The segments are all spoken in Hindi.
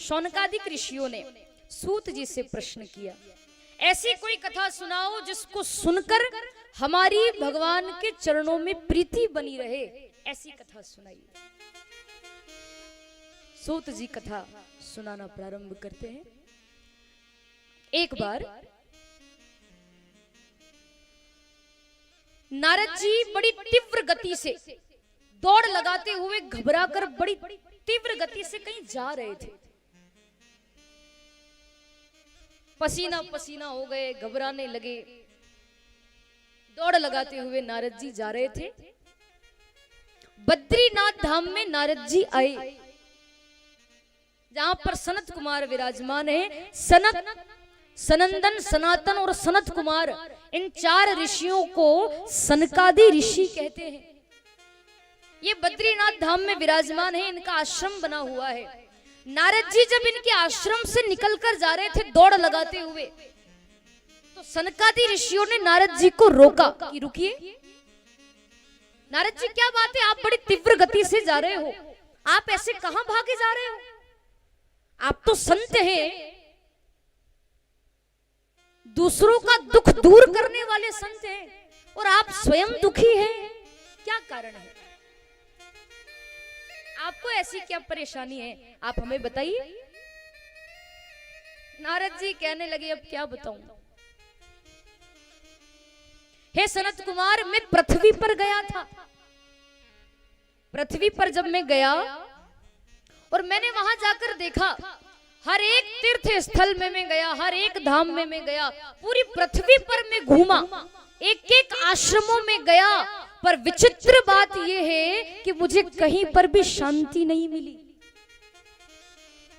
शौनकादिक ऋषियों ने सूत जी से प्रश्न किया, ऐसी कोई कथा सुनाओ जिसको सुनकर हमारी भगवान के चरणों में प्रीति बनी रहे, ऐसी कथा सुनाइए। सूत जी कथा सुनाना प्रारंभ करते हैं। एक बार नारद जी बड़ी तीव्र गति से दौड़ लगाते हुए घबराकर बड़ी तीव्र गति से कहीं जा रहे थे। पसीना पसीना हो गए, घबराने लगे। दौड़ लगाते हुए नारद जी जा रहे थे। बद्रीनाथ धाम में नारद जी आए, जहां पर सनत कुमार विराजमान है। सनंदन, सनातन और सनत कुमार, इन 4 ऋषियों को सनकादि ऋषि कहते हैं। ये बद्रीनाथ धाम में विराजमान है, इनका आश्रम बना हुआ है। नारद जी जब इनके आश्रम से निकलकर जा रहे थे दौड़ लगाते हुए, तो सनकादि ऋषियों ने नारद जी को रोका कि रुकिए, नारद जी क्या बात है, आप बड़ी तीव्र गति से जा रहे हो, आप ऐसे कहां भागे जा रहे हो? आप तो संत हैं, दूसरों का दुख दूर करने वाले संत हैं, और आप स्वयं दुखी हैं, क्या कारण है? आपको ऐसी क्या परेशानी है, आप हमें बताइए। नारद जी कहने लगे, अब क्या बताऊं, हे सनत कुमार, मैं पृथ्वी पर गया था। पृथ्वी पर जब मैं गया और मैंने वहां जाकर देखा, हर एक तीर्थ स्थल में मैं गया, हर एक धाम में मैं गया, पूरी पृथ्वी पर मैं घूमा, एक एक आश्रमों में गया, पर विचित्र बात यह है कि मुझे कहीं पर भी शांति नहीं मिली।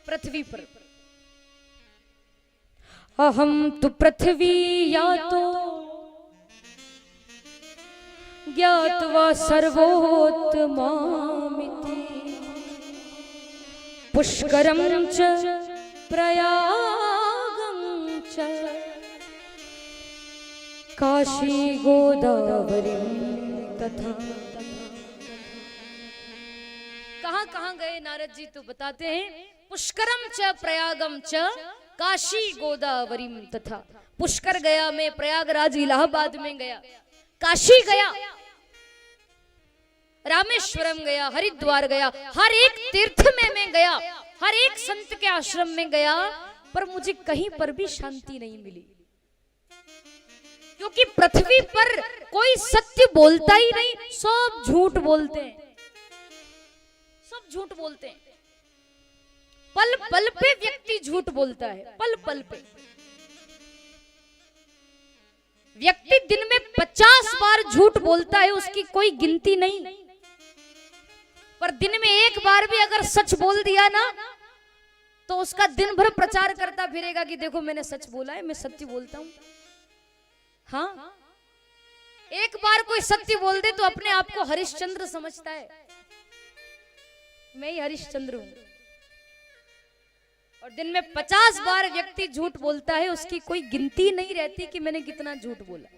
पृथ्वी पर अहम तु पृथ्वी यातो ज्ञात्वा सर्वोत्तमामिति पुष्करम च प्रयागं च काशी गोदावरी तथा। कहां गए नारद जी, तो बताते हैं, पुष्करम च प्रयागम च काशी गोदावरी तथा। पुष्कर गया मैं, प्रयागराज इलाहाबाद में गया, काशी गया, रामेश्वरम गया, हरिद्वार गया, हर एक तीर्थ में मैं गया, हर एक संत के आश्रम में गया, पर मुझे कहीं पर भी शांति नहीं मिली। क्योंकि पृथ्वी पर कोई सत्य बोलता ही नहीं, सब झूठ बोलते हैं, सब झूठ बोलते हैं। पल पल पे व्यक्ति झूठ बोलता है, पल पल पे। व्यक्ति दिन में 50 बार झूठ बोलता है, उसकी कोई गिनती नहीं, पर दिन में एक बार भी अगर सच बोल दिया ना, तो उसका दिन भर प्रचार करता फिरेगा कि देखो मैंने सच बोला है, मैं सत्य बोलता हूं। हाँ, एक बार कोई सत्य बोल दे तो अपने आप को हरिश्चंद्र समझता है, मैं ही हरिश्चंद्र हूं। और दिन में 50 बार व्यक्ति झूठ बोलता है, उसकी कोई गिनती नहीं रहती कि मैंने कितना झूठ बोला।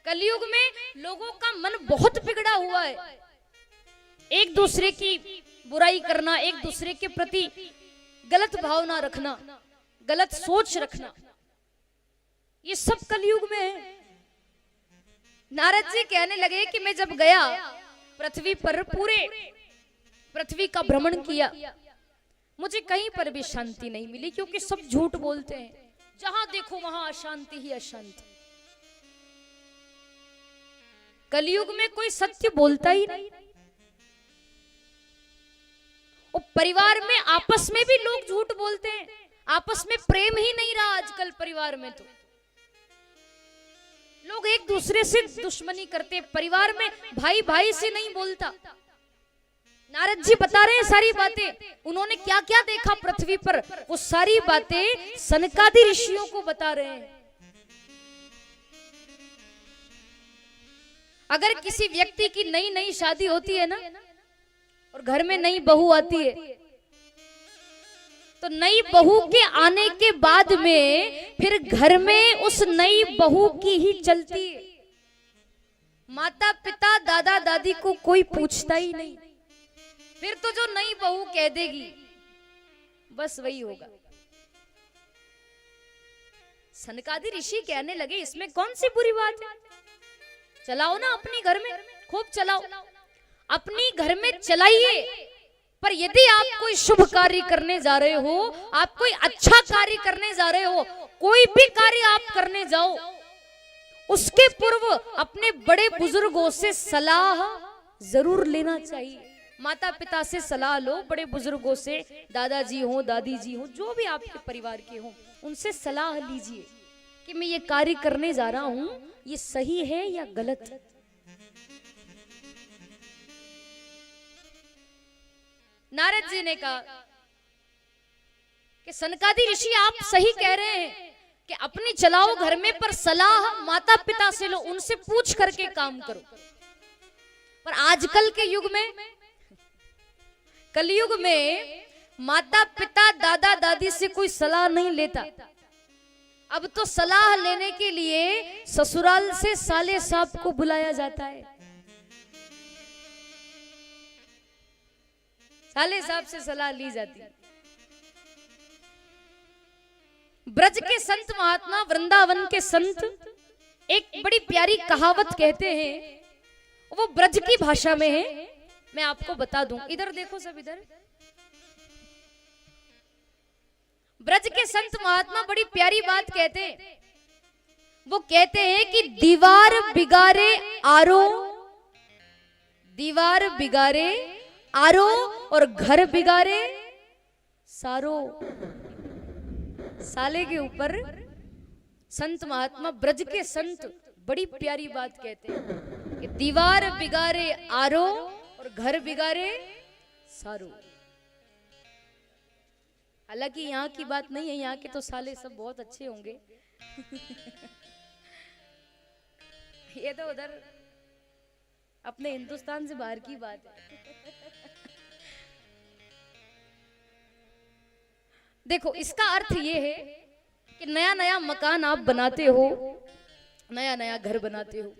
कलयुग में लोगों का मन बहुत बिगड़ा हुआ है, एक दूसरे की बुराई करना, एक दूसरे के प्रति गलत भावना रखना, गलत सोच रखना, ये सब कलयुग में है। नारद जी कहने लगे कि मैं जब गया पृथ्वी पर, पूरे पृथ्वी का भ्रमण किया, मुझे कहीं पर भी शांति नहीं मिली, क्योंकि सब झूठ बोलते हैं, जहां देखो वहां अशांति ही अशांति। कलयुग में कोई सत्य बोलता ही नहीं। और परिवार में आपस में भी लोग झूठ बोलते हैं, आपस में प्रेम ही नहीं रहा आजकल परिवार में, तो लोग एक दूसरे से दुश्मनी करते, परिवार में भाई भाई से नहीं बोलता। नारद जी बता रहे हैं सारी बातें, उन्होंने क्या क्या देखा पृथ्वी पर, वो सारी बातें सनकादि ऋषियों को बता रहे हैं। अगर किसी व्यक्ति की नई नई शादी होती है ना, और घर में नई बहू आती है, तो नई बहू के आने के बाद में फिर घर में उस नई बहू की ही चलती है। माता पिता दादा दादी को कोई पूछता ही नहीं। फिर तो जो नई बहू कह देगी बस वही होगा। सनकादि ऋषि कहने लगे इसमें कौन सी बुरी बात है, चलाओ ना अपनी घर में, खूब चलाओ, अपनी घर में चलाइए। पर यदि आप कोई शुभ कार्य करने जा रहे हो, आप कोई अच्छा कार्य करने जा रहे हो, कोई भी कार्य आप करने जाओ, उसके पूर्व अपने बड़े बुजुर्गों से सलाह जरूर लेना चाहिए। माता पिता से सलाह लो, बड़े बुजुर्गों से, दादाजी हो, दादी जी हो, जो भी आपके परिवार के हो, उनसे सलाह लीजिए कि मैं ये कार्य करने जा रहा हूं, ये सही है या गलत। नारद जी ने कहा कि सनकादि ऋषि आप सही कह रहे हैं कि अपनी चलाओ घर में, पर सलाह माता पिता से लो, उनसे पूछ करके काम करो। पर आजकल के युग में, कलयुग में, माता पिता दादा दादी से कोई सलाह नहीं लेता। अब तो सलाह लेने के लिए ससुराल से साले साहब को बुलाया जाता है। साले साहब से सलाह ली जाती है। ब्रज के संत महात्मा, वृंदावन के संत एक बड़ी प्यारी कहावत कहते हैं, वो ब्रज की भाषा में है, मैं आपको बता दूं। इधर देखो सब, इधर। ब्रज के संत महात्मा बड़ी प्यारी बात कहते हैं। वो कहते हैं कि दीवार बिगारे आरो, दीवार बिगारे आरो, और घर बिगारे सारो। साले के ऊपर संत महात्मा, ब्रज के संत बड़ी प्यारी बात कहते हैं कि दीवार बिगारे आरो और घर बिगारे सारो। हालांकि यहाँ की बात नहीं है, यहाँ के तो साले सब बहुत अच्छे होंगे। ये तो उधर अपने हिंदुस्तान से बाहर की बात है। देखो, इसका अर्थ ये है कि नया नया मकान आप बनाते हो, नया नया घर बनाते हो,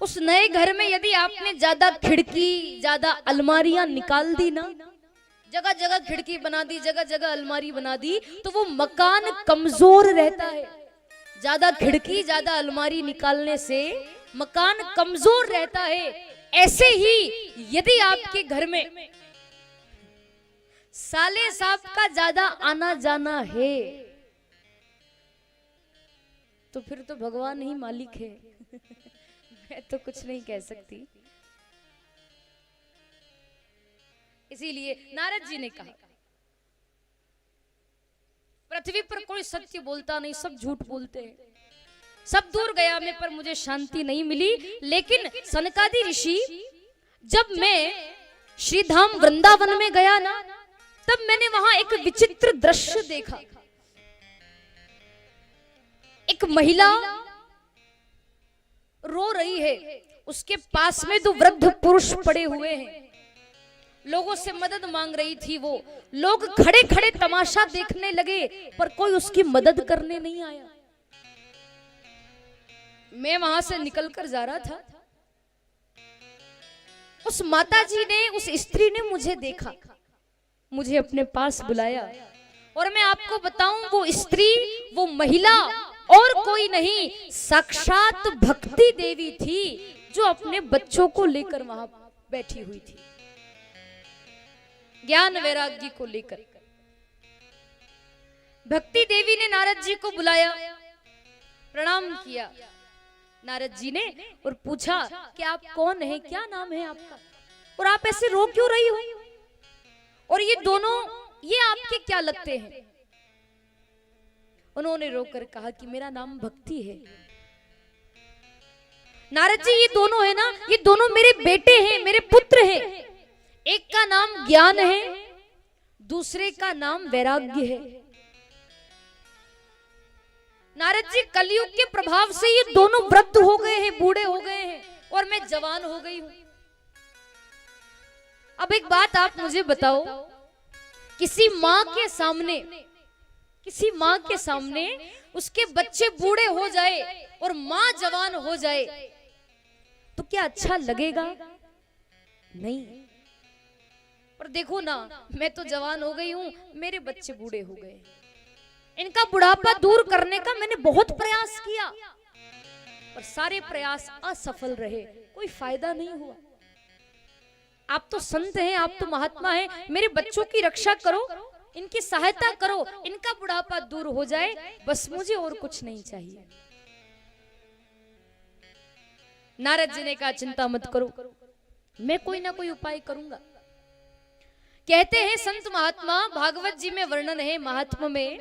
उस नए घर में यदि आपने ज्यादा खिड़की, ज्यादा अलमारियां निकाल दी ना, जगह जगह खिड़की बना दी, जगह जगह अलमारी बना दी, तो वो मकान कमजोर रहता है। ज्यादा खिड़की, ज्यादा अलमारी निकालने से मकान कमजोर रहता है। ऐसे ही यदि आपके घर में साले साहब का ज्यादा आना जाना है, तो फिर तो भगवान ही मालिक है। मैं तो कुछ नहीं कह सकती। इसीलिए नारद जी ने कहा, पृथ्वी पर कोई सत्य बोलता नहीं, सब झूठ बोलते हैं। सब दूर गया मैं, पर मुझे शांति नहीं मिली। लेकिन सनकादि ऋषि, जब मैं श्रीधाम वृंदावन में गया ना, तब मैंने वहां एक विचित्र दृश्य देखा। एक महिला रो रही है, उसके पास में दो वृद्ध पुरुष पड़े हुए हैं, लोगों से मदद मांग रही थी। वो लोग खड़े खड़े तमाशा देखने लगे, पर कोई उसकी मदद करने नहीं आया। मैं वहां से निकलकर जा रहा था, उस माताजी ने, उस स्त्री ने मुझे देखा, मुझे अपने पास बुलाया। और मैं आपको बताऊं, वो स्त्री, वो महिला और कोई नहीं, साक्षात भक्ति देवी थी, जो अपने बच्चों को लेकर वहां बैठी हुई थी, ज्ञान वैराग्य को लेकर। भक्ति देवी ने नारद जी को बुलाया, प्रणाम किया नारद जी ने, और पूछा कि आप कौन हैं, क्या नाम है आपका, और आप ऐसे रो क्यों रही हो, और ये दोनों, ये आपके क्या लगते हैं। उन्होंने रोकर कहा कि मेरा नाम भक्ति है। नारद जी, ये दोनों है ना, ये दोनों मेरे बेटे हैं, मेरे पुत्र हैं। एक का नाम ज्ञान है, दूसरे का नाम वैराग्य है। नारद जी, कलयुग के प्रभाव से ये दोनों वृद्ध हो गए हैं, बूढ़े हो गए हैं, और मैं जवान हो गई हूं। अब एक बात आप मुझे बताओ, किसी माँ के सामने, किसी माँ के सामने उसके बच्चे बूढ़े हो जाए और माँ जवान हो जाए, तो क्या अच्छा लगेगा? नहीं। पर देखो ना, मैं तो जवान हो गई हूँ, मेरे बच्चे बूढ़े हो गए, इनका बुढ़ापा दूर करने का मैंने बहुत प्रयास किया, पर सारे प्रयास असफल रहे, कोई फायदा नहीं हुआ। आप तो संत हैं, आप तो महात्मा हैं, मेरे बच्चों की रक्षा करो, इनकी सहायता करो, इनका बुढ़ापा दूर हो जाए, बस मुझे और कुछ नहीं चाहिए। नारद जी ने कहा चिंता मत करो, मैं कोई ना कोई उपाय करूंगा। कहते हैं संत महात्मा, भागवत जी में वर्णन है महात्मा में,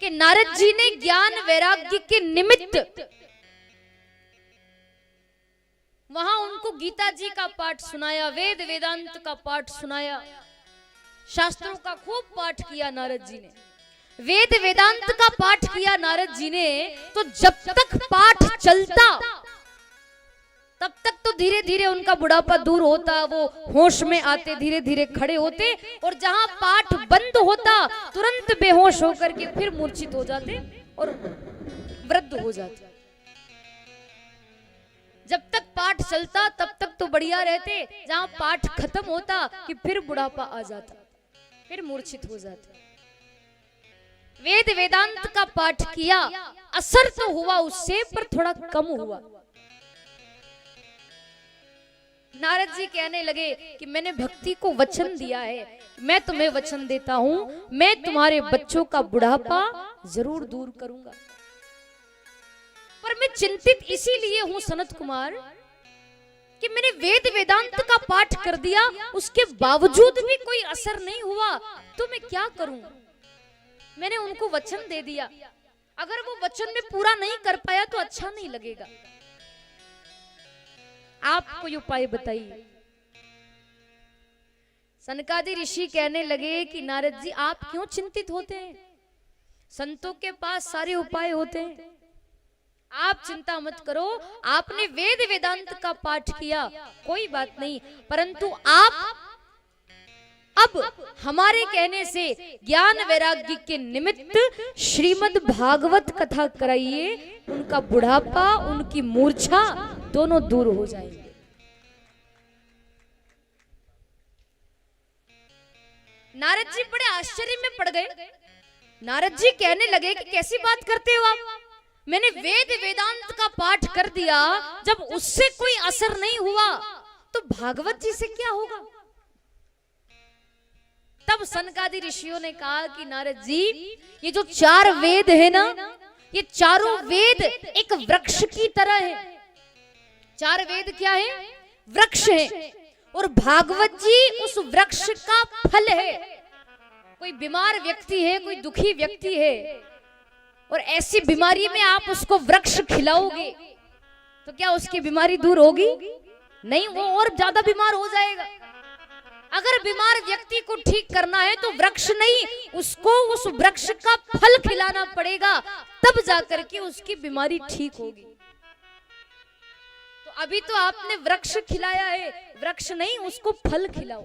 कि नारद जी ने ज्ञान वैराग्य के निमित्त वहां उनको गीता जी का पाठ सुनाया, वेद वेदांत का पाठ सुनाया, शास्त्रों का खूब पाठ किया नारद जी ने, वेद वेदांत का पाठ किया नारद जी ने। तो जब तक पाठ चलता तब तक तो धीरे धीरे उनका बुढ़ापा दूर होता, वो होश में आते, धीरे धीरे खड़े होते, और जहां पाठ बंद होता तुरंत बेहोश होकर के फिर मूर्छित हो जाते और वृद्ध हो जाते। जब तक पाठ चलता तब तक तो बढ़िया रहते, जहां पाठ खत्म होता कि फिर बुढ़ापा आ जाता, फिर मूर्छित हो जाते। वेद वेदांत का पाठ किया, असर तो हुआ उससे, पर थोड़ा कम हुआ। नारद जी कहने लगे कि मैंने भक्ति को वचन दिया है, मैं तुम्हें वचन देता हूं, मैं तुम्हारे बच्चों का बुढ़ापा जरूर दूर करूंगा। पर मैं चिंतित इसीलिए हूं सनत कुमार कि मैंने वेद वेदांत का पाठ कर दिया, उसके बावजूद भी कोई असर नहीं हुआ, तो मैं क्या करूं? मैंने उनको वचन दे दिया, अगर वो वचन में पूरा नहीं कर पाया तो अच्छा नहीं लगेगा। आप कोई उपाय बताइए। सनकादि ऋषि कहने लगे कि नारद जी आप क्यों चिंतित होते हैं, संतों के पास सारे उपाय होते हैं, आप चिंता मत करो। आपने वेद वेदांत का पाठ किया, कोई बात नहीं, परंतु आप अब हमारे कहने से ज्ञान वैराग्य के निमित्त श्रीमद् भागवत कथा कराइए, उनका बुढ़ापा, उनकी मूर्छा दोनों दूर हो जाएंगे। नारद जी बड़े आश्चर्य में पड़ गए। नारद जी कहने लगे कि कैसी बात करते हो आप, मैंने वेद वेदांत का पाठ कर दिया, जब उससे कोई असर नहीं हुआ तो भागवत जी से क्या होगा? तब सनकादि ऋषियों ने कहा कि नारद जी, ये जो 4 वेद है ना, ये चारों वेद एक वृक्ष की तरह है। 4 वेद क्या है? वृक्ष है, और भागवत जी उस वृक्ष का फल है। कोई बीमार व्यक्ति है, कोई दुखी व्यक्ति है, और ऐसी बीमारी में आप उसको वृक्ष खिलाओगे तो क्या उसकी बीमारी दूर होगी? नहीं, वो और ज्यादा बीमार हो जाएगा। अगर बीमार व्यक्ति को ठीक करना है तो वृक्ष नहीं, उसको उस वृक्ष का फल खिलाना पड़ेगा, तब जाकर के उसकी बीमारी ठीक होगी। तो अभी तो आपने वृक्ष खिलाया है, वृक्ष नहीं, उसको फल खिलाओ।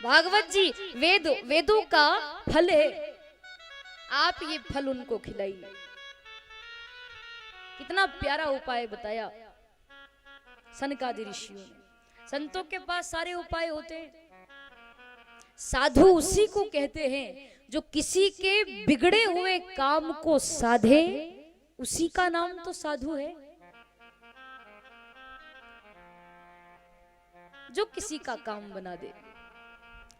भागवत जी वेदों का फल है, आप ये फल उनको खिलाइए। कितना प्यारा उपाय बताया सनकादि ऋषियों ने। संतों के पास सारे उपाय होते हैं। साधु उसी को कहते हैं जो किसी के बिगड़े हुए काम को साधे, उसी का नाम तो साधु है। जो किसी का काम बना दे,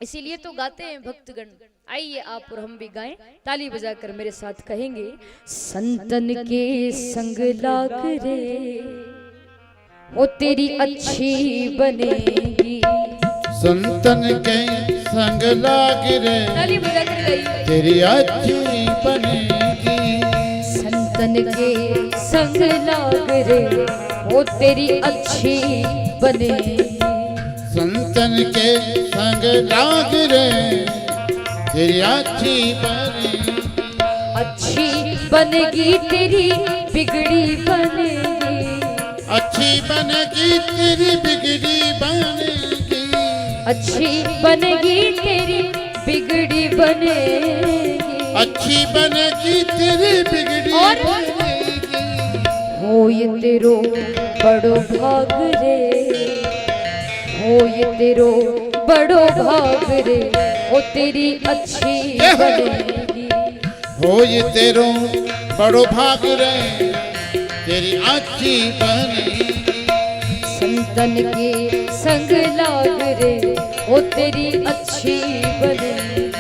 इसीलिए तो गाते हैं भक्तगण। आइए आप और हम भी गाएं, ताली बजाकर मेरे साथ कहेंगे, संतन के संग लाग रे वो तेरी अच्छी बनेगी, संतन के संग लाग रे ताली बजाकर गाइए, तेरी अच्छी बनेगी। संतन के संग लाग रे वो तेरी अच्छी बनेगी, संतन के संग लाग रे तेरी अच्छी बनेगी। अच्छी बनेगी तेरी बिगड़ी बनेगी, अच्छी बनेगी तेरी बिगड़ी बनेगी। अच्छी बनेगी तेरी बिगड़ी बनेगी, अच्छी बनेगी तेरी बिगड़ी बनेगी। हो ये तेरो बड़ो भाग रे, हो ये तेरो बड़ो भाग रे ओ तेरी अच्छी बनेगी। हो ये तेरो बड़ो भाग रे तेरी अच्छी बनेगी। संतन के संग लाग रे ओ तेरी अच्छी बनेगी।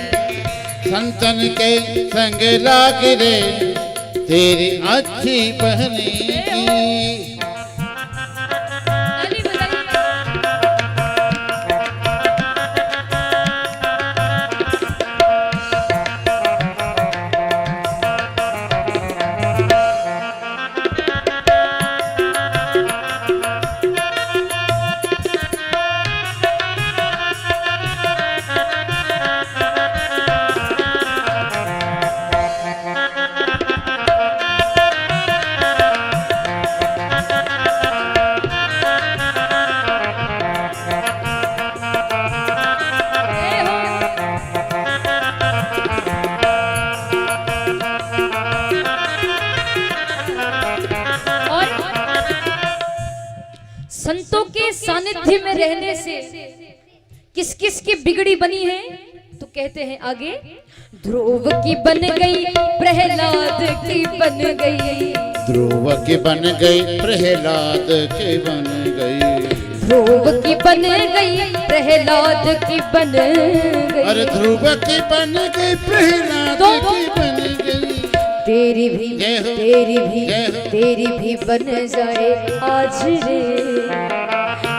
संतन के संग लाग रे तेरी अच्छी बनेगी। ताली बजाइए। संतों के सानिध्य में रहने से किस किस की बिगड़ी बनी है? तो कहते हैं आगे, ध्रुव की बन गई प्रहलाद की बन गई। ध्रुव की बन गई प्रहलाद की बन गई। ध्रुव की बन गई प्रहलाद की बन गई। अरे ध्रुव की बन गई प्रहलाद की बन गई। तेरी भी जय हो, तेरी भी जय हो। तेरी भी बन जाए आज रे,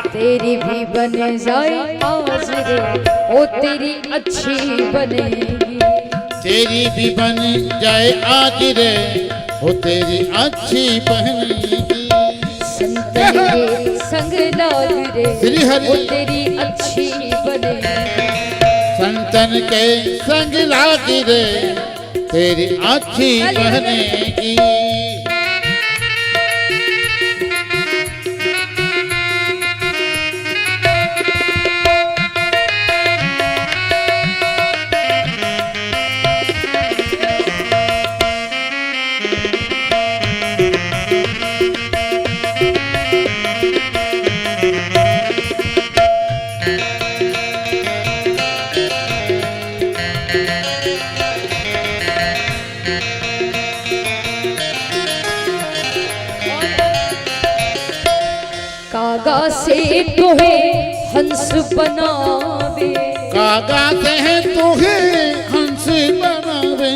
तेरी भी बन जाए आज रे ओ तेरी अच्छी बनेगी। तेरी भी बन जाए आज रे ओ तेरी अच्छी बनेगी। संतन के संग लाग रे श्री हरि। ओ तेरी अच्छी बनेगी। संतन के संग लाग रे तेरी अच्छी बनेगी। कागा से तोहे हंस बनावे। कागा से तोहे हंस बनावे।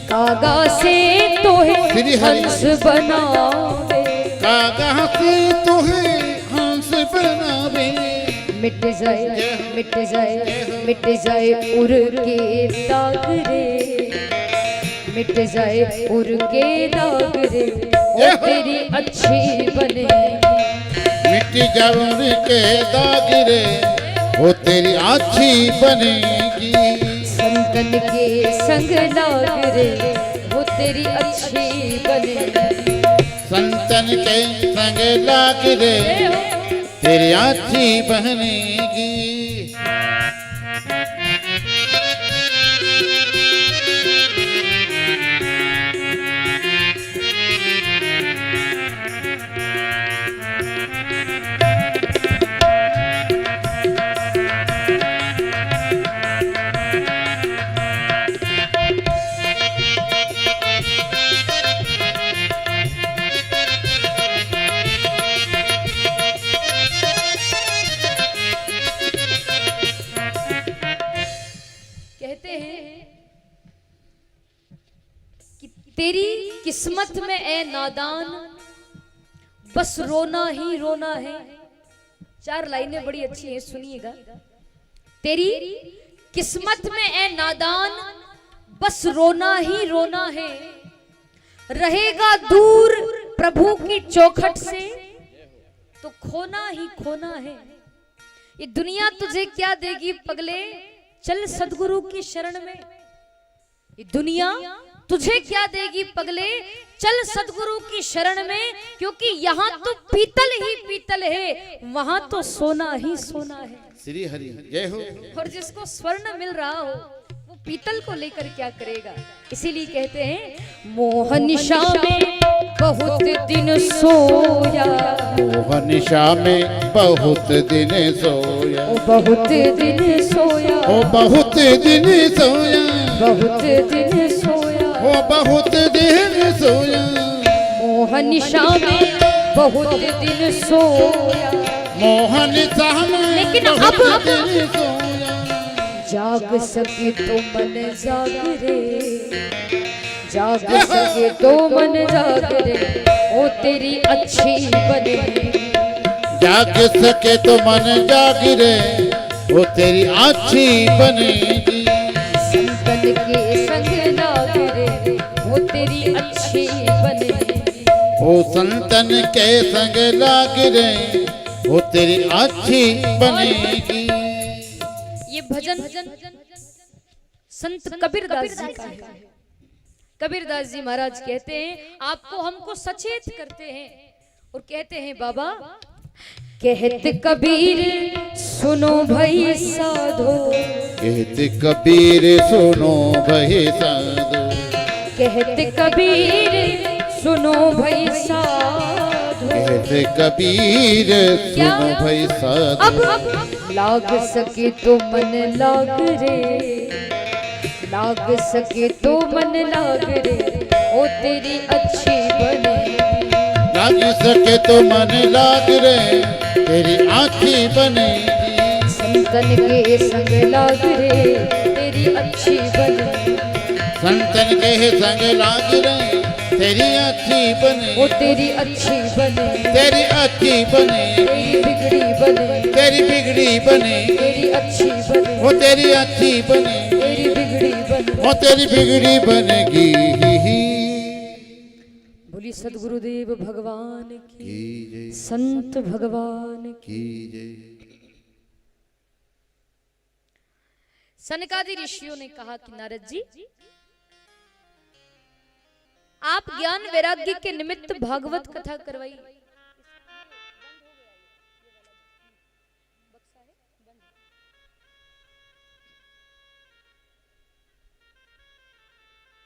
कागा से तोहे श्री हरि। हंस बनावे। कागा से तोहे हंस बनावे। मिट जाए मिट जाए मिट जाए उड़ के दाग रे, मिट जाए उड़ के दाग रे ओ तेरी अच्छी बनेगी। मिट जाऊर के दाग रे वो तेरी अच्छी बनेगी। संतन के संग लाग रे वो तेरी अच्छी बनेगी। संतन के संग लाग रे तेरी अच्छी बनेगी। कहते हैं कि तेरी किस्मत में ए नादान बस रोना ही रोना है। चार लाइनें बड़ी अच्छी हैं, सुनिएगा। तेरी किस्मत में ए नादान बस रोना ही रोना है, रहेगा दूर प्रभु की चौखट से तो खोना ही खोना है। ये दुनिया तुझे क्या देगी पगले, चल सदगुरु की शरण में। ये दुनिया तुझे क्या देगी पगले, चल सदगुरु की शरण में। क्योंकि यहाँ तो पीतल ही पीतल है, वहां तो सोना ही सोना है। श्री हरि जय हो। और जिसको स्वर्ण मिल रहा हो वो पीतल को लेकर क्या करेगा। इसीलिए कहते हैं मोहनिशा में बहुत दिन सोया, मोहनिशा में बहुत दिन सोया, ओ बहुत दिन सोया, ओ बहुत दिन सोया, बहुत दिन सोया, ओ बहुत दिन सोया, मोहनिशा में बहुत दिन सोया, मोहनिशा में लेकिन बहुत दिन सोया। जाग सके तो मन जाग रे, जाग सके तो मन जाग रे, ओ तेरी अच्छी बनेगी। जाग सके तो मन जाग रे, वो तेरी अच्छी बनेगी। संतन के संग लाग रे, वो तेरी अच्छी बनेगी। ओ संतन के संग लाग रे, वो तेरी अच्छी बनेगी। ये भजन संत कबीरदास जी का है। कबीरदास जी महाराज कहते हैं आपको हमको सचेत करते हैं और कहते हैं बाबा कहते कबीर सुनो भाई साधो, कहते कबीर सुनो भाई साधो, कहते कबीर सुनो भाई साधो, कहते कबीर सुनो भाई साधो। अब लाग सके तो मन लाग रे, लाग सके तो मन लाग रे, ओ तेरी अच्छी बनेगी। लाग सके तो मन लाग रे, तेरी अच्छी बनेगी। संतन के संग लाग रे, तेरी अच्छी बनेगी। संतन के संग लाग रे, तेरी अच्छी बने, ओ तेरी अच्छी बने, तेरी अच्छी बने, तेरी बिगड़ी बने, तेरी बिगड़ी बने, तेरी अच्छी बने, वो तेरी अच्छी बने, तेरी बिगड़ी बने, वो तेरी बिगड़ी बनेगी। बोली सदगुरुदेव भगवान की जय, संत भगवान की। जय। सनकादि ऋषियों ने कहा कि नारद जी आप ज्ञान वैराग्य के निमित्त भागवत कथा करवाइए।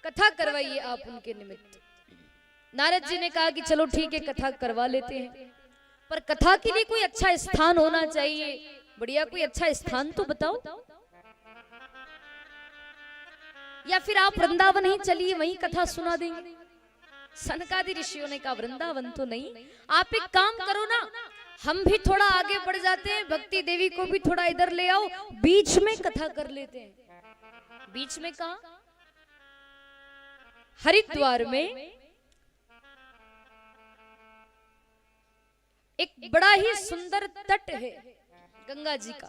कथा करवाइए आप उनके निमित्त। नारद जी ने कहा कि चलो ठीक है कथा करवा लेते हैं, पर कथा के लिए कोई अच्छा स्थान होना चाहिए। बढ़िया कोई अच्छा स्थान तो बताओ, या फिर आप वृंदावन ही चलिए वहीं कथा सुना देंगे। सनकादि ऋषियों ने कहा वृंदावन तो नहीं, आप एक काम करो ना, हम भी थोड़ा आगे बढ़ जाते हैं, भक्ति देवी को भी थोड़ा इधर ले आओ, बीच में कथा कर लेते हैं। बीच में कहा हरिद्वार में एक बड़ा ही सुंदर तट है गंगा जी का,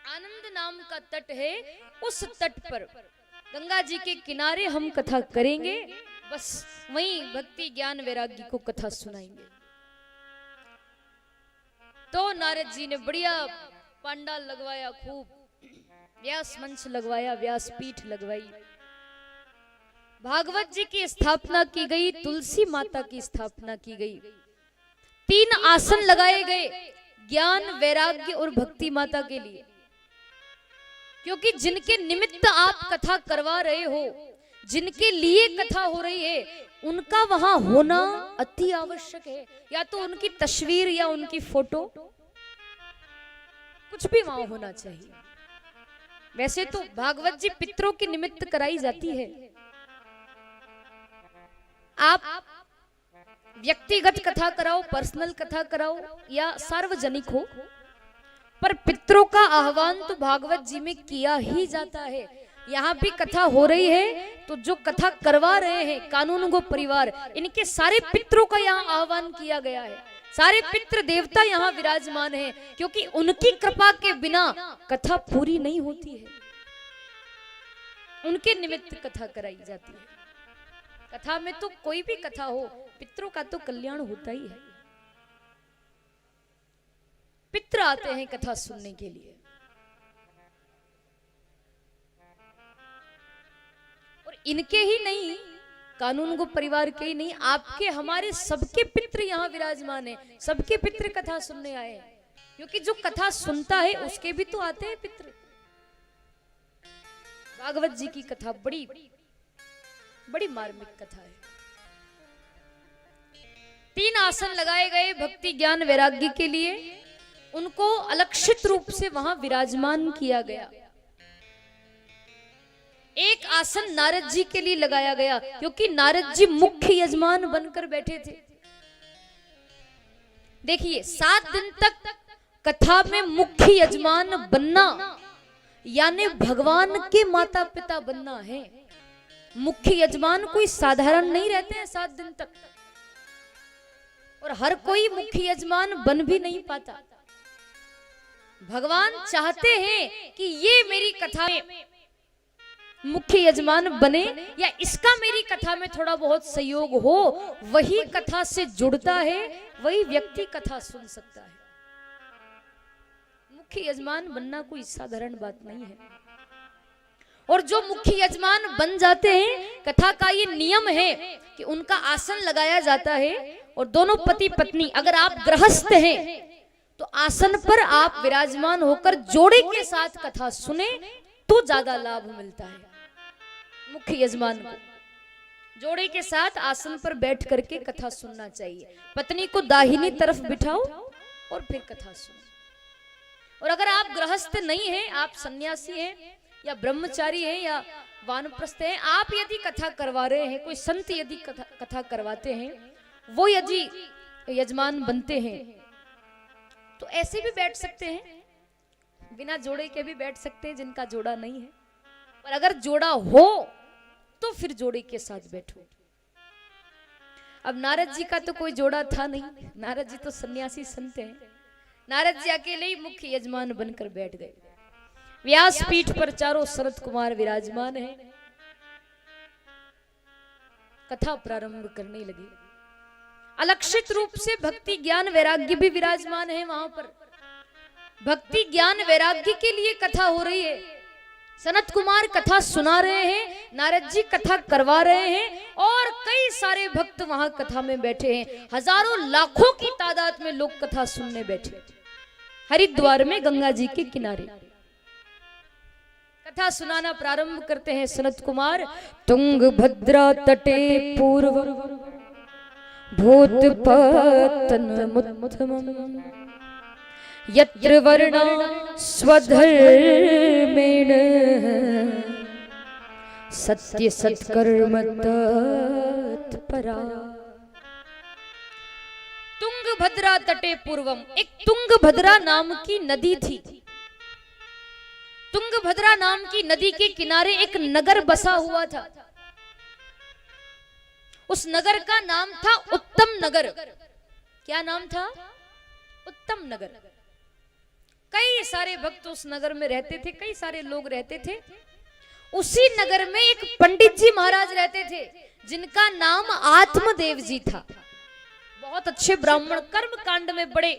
आनंद नाम का तट है। उस तट पर गंगा जी के किनारे हम कथा करेंगे, बस वहीं भक्ति ज्ञान वैराग्य को कथा सुनाएंगे। तो नारद जी ने बढ़िया पंडाल लगवाया, खूब व्यास मंच लगवाया, व्यास पीठ लगवाई, भागवत जी की स्थापना की गई, तुलसी माता की स्थापना की गई, 3 आसन लगाए गए ज्ञान वैराग्य और भक्ति माता के लिए। क्योंकि जिनके निमित्त आप कथा करवा रहे हो, जिनके लिए कथा हो रही है, उनका वहां होना अति आवश्यक है। या तो उनकी तस्वीर या उनकी फोटो, कुछ भी वहां होना चाहिए। वैसे तो भागवत जी पितरों के निमित्त कराई जाती है। आप व्यक्तिगत कथा कराओ, पर्सनल कथा कराओ या सार्वजनिक हो, पर पितरों का आह्वान तो भागवत जी में किया ही जाता है। यहाँ भी कथा हो रही है तो जो कथा करवा रहे हैं कानून गो परिवार, इनके सारे पितरों का यहाँ आह्वान किया गया है। सारे पितृ देवता यहाँ विराजमान हैं, क्योंकि उनकी कृपा के बिना कथा पूरी नहीं होती है। उनके निमित्त कथा कराई जाती है। कथा में तो कोई भी कथा हो, पितरों का तो कल्याण होता ही है। पितृ आते हैं कथा सुनने के लिए, और इनके ही नहीं, कानून गो परिवार के ही नहीं, आपके हमारे सबके पितृ यहाँ विराजमान है। सबके पितृ कथा सुनने आए हैं, क्योंकि जो कथा सुनता है उसके भी तो आते हैं पितृ। भागवत जी की कथा बड़ी बड़ी मार्मिक कथा है। 3 आसन लगाए गए भक्ति ज्ञान वैराग्य के लिए, उनको अलक्षित रूप से वहां विराजमान किया गया। एक आसन नारद जी के लिए लगाया गया, क्योंकि नारद जी मुख्य यजमान बनकर बैठे थे। देखिए 7 दिन तक कथा में मुख्य यजमान बनना यानी भगवान के माता पिता बनना है। मुख्य यजमान कोई साधारण नहीं रहते हैं 7 दिन तक, और हर कोई मुख्य यजमान बन भी नहीं पाता। भगवान चाहते हैं कि ये मेरी कथा में मुख्य यजमान बने, या इसका मेरी कथा में थोड़ा बहुत सहयोग हो, वही कथा से जुड़ता है, वही व्यक्ति कथा सुन सकता है। मुख्य यजमान बनना कोई साधारण बात नहीं है। और जो मुख्य यजमान बन जाते हैं, कथा का ये नियम है कि उनका आसन लगाया जाता है, और दोनों पति पत्नी, अगर आप गृहस्थ हैं तो आसन पर आप विराजमान होकर जोड़े के साथ कथा सुने तो ज्यादा लाभ मिलता है। मुख्य यजमान को जोड़े के साथ आसन पर बैठ करके कथा सुनना चाहिए। पत्नी को दाहिनी तरफ बिठाओ और फिर कथा सुनो। और अगर आप गृहस्थ नहीं हैं, आप सन्यासी हैं या ब्रह्मचारी हैं या वानप्रस्थ हैं, आप यदि कथा करवा रहे हैं, कोई संत यदि कथा करवाते हैं, वो यदि यजमान बनते हैं, तो ऐसे भी बैठ सकते हैं, बिना जोड़े के भी बैठ सकते हैं जिनका जोड़ा नहीं है। और अगर जोड़ा हो तो फिर जोड़े के साथ बैठो। अब नारद जी का तो कोई जोड़ा था नहीं, नारद जी तो सन्यासी संत हैं। नारद जी अकेले ही मुख्य यजमान बनकर बैठ गए। व्यास पीठ पर चारों सनत कुमार विराजमान हैं। कथा प्रारंभ करने लगे। अलक्षित रूप से भक्ति ज्ञान वैराग्य भी विराजमान है वहां पर। भक्ति ज्ञान वैराग्य के लिए कथा हो रही है। सनत कुमार कथा सुना रहे हैं, नारद जी कथा करवा रहे हैं, और कई सारे भक्त वहां कथा में बैठे हैं। हजारों लाखों की तादाद में लोग कथा सुनने बैठे। हरिद्वार में गंगा जी के किनारे कथा सुनाना प्रारंभ करते हैं सनत कुमार। तुंगभद्रा तटे पूर्व भूतपतनमुत्तमम् यत्र वर्णा स्वधर्मेण सत्य सत्कर्म तत्परा। तुंगभद्रा तटे पूर्वम, एक तुंगभद्रा नाम की नदी थी। तुंगभद्रा नाम की नदी के किनारे एक नगर बसा हुआ था। उस नगर का नाम था उत्तम नगर। क्या नाम था? उत्तम नगर। कई सारे भक्त उस नगर में रहते थे, कई सारे लोग रहते थे। उसी नगर में एक पंडित जी महाराज रहते थे, जिनका नाम आत्मदेव जी था। बहुत अच्छे ब्राह्मण, कर्म कांड में बड़े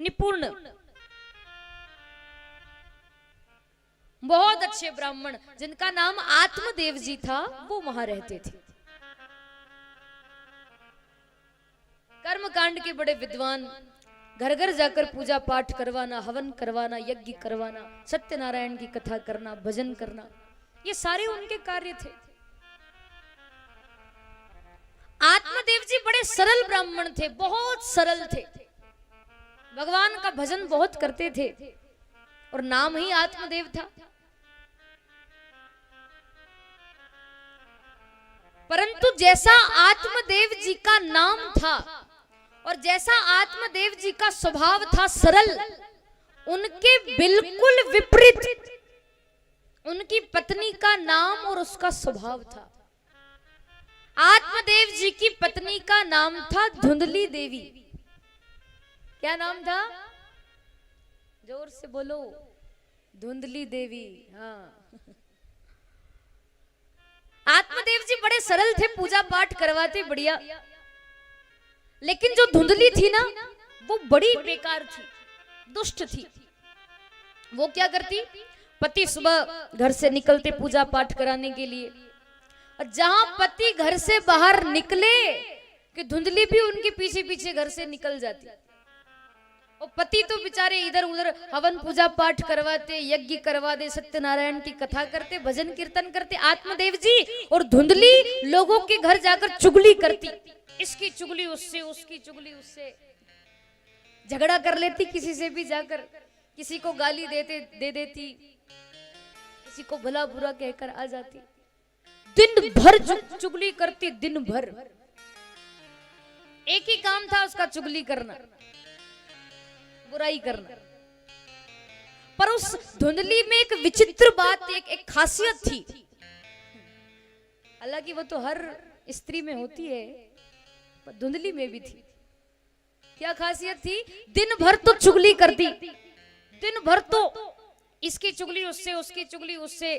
निपुण, बहुत अच्छे ब्राह्मण, जिनका नाम आत्मदेव जी था, वो वहां रहते थे। कर्म कांड के बड़े विद्वान, घर घर जाकर पूजा पाठ करवाना, हवन करवाना, यज्ञ करवाना, सत्यनारायण की कथा करना, भजन करना, ये सारे उनके कार्य थे। आत्मदेव जी बड़े सरल ब्राह्मण थे, बहुत सरल थे, भगवान का भजन बहुत करते थे, और नाम ही आत्मदेव था। परंतु जैसा आत्मदेव जी का नाम था और जैसा आत्मदेव जी का स्वभाव था सरल, उनके बिल्कुल विपरीत उनकी पत्नी का नाम और उसका स्वभाव था। आत्मदेव जी की पत्नी का नाम था धुंधली देवी। क्या नाम था? जोर से बोलो। धुंधली देवी। हाँ, आत्मदेव जी बड़े सरल थे, पूजा पाठ करवाते बढ़िया, लेकिन जो धुंधली थी ना, वो बड़ी बेकार थी, दुष्ट थी। वो क्या करती? पति सुबह घर से निकलते पूजा पाठ कराने के लिए, और जहां पति घर से बाहर निकले कि धुंधली भी उनके पीछे पीछे घर से निकल जाती, और पति तो बेचारे इधर उधर हवन पूजा पाठ करवाते, यज्ञ करवा दे, सत्यनारायण की कथा करते, भजन कीर्तन करते आत्मदेव जी, और धुंधली लोगों के घर जाकर चुगली करती, इसकी चुगली उससे, उसकी चुगली उससे, झगड़ा कर लेती किसी से भी जाकर, किसी को गाली दे देती, किसी को भला बुरा कहकर आ जाती, दिन भर चुगली करती, दिन भर एक ही काम था उसका, चुगली करना, बुराई करना। पर उस धुंधली में एक विचित्र बात, एक खासियत थी, हालांकि वो तो हर स्त्री में होती है, पर धुंधली में भी थी। क्या खासियत थी? दिन भर तो चुगली करती, दिन भर तो इसकी चुगली उससे, उसकी चुगली उससे,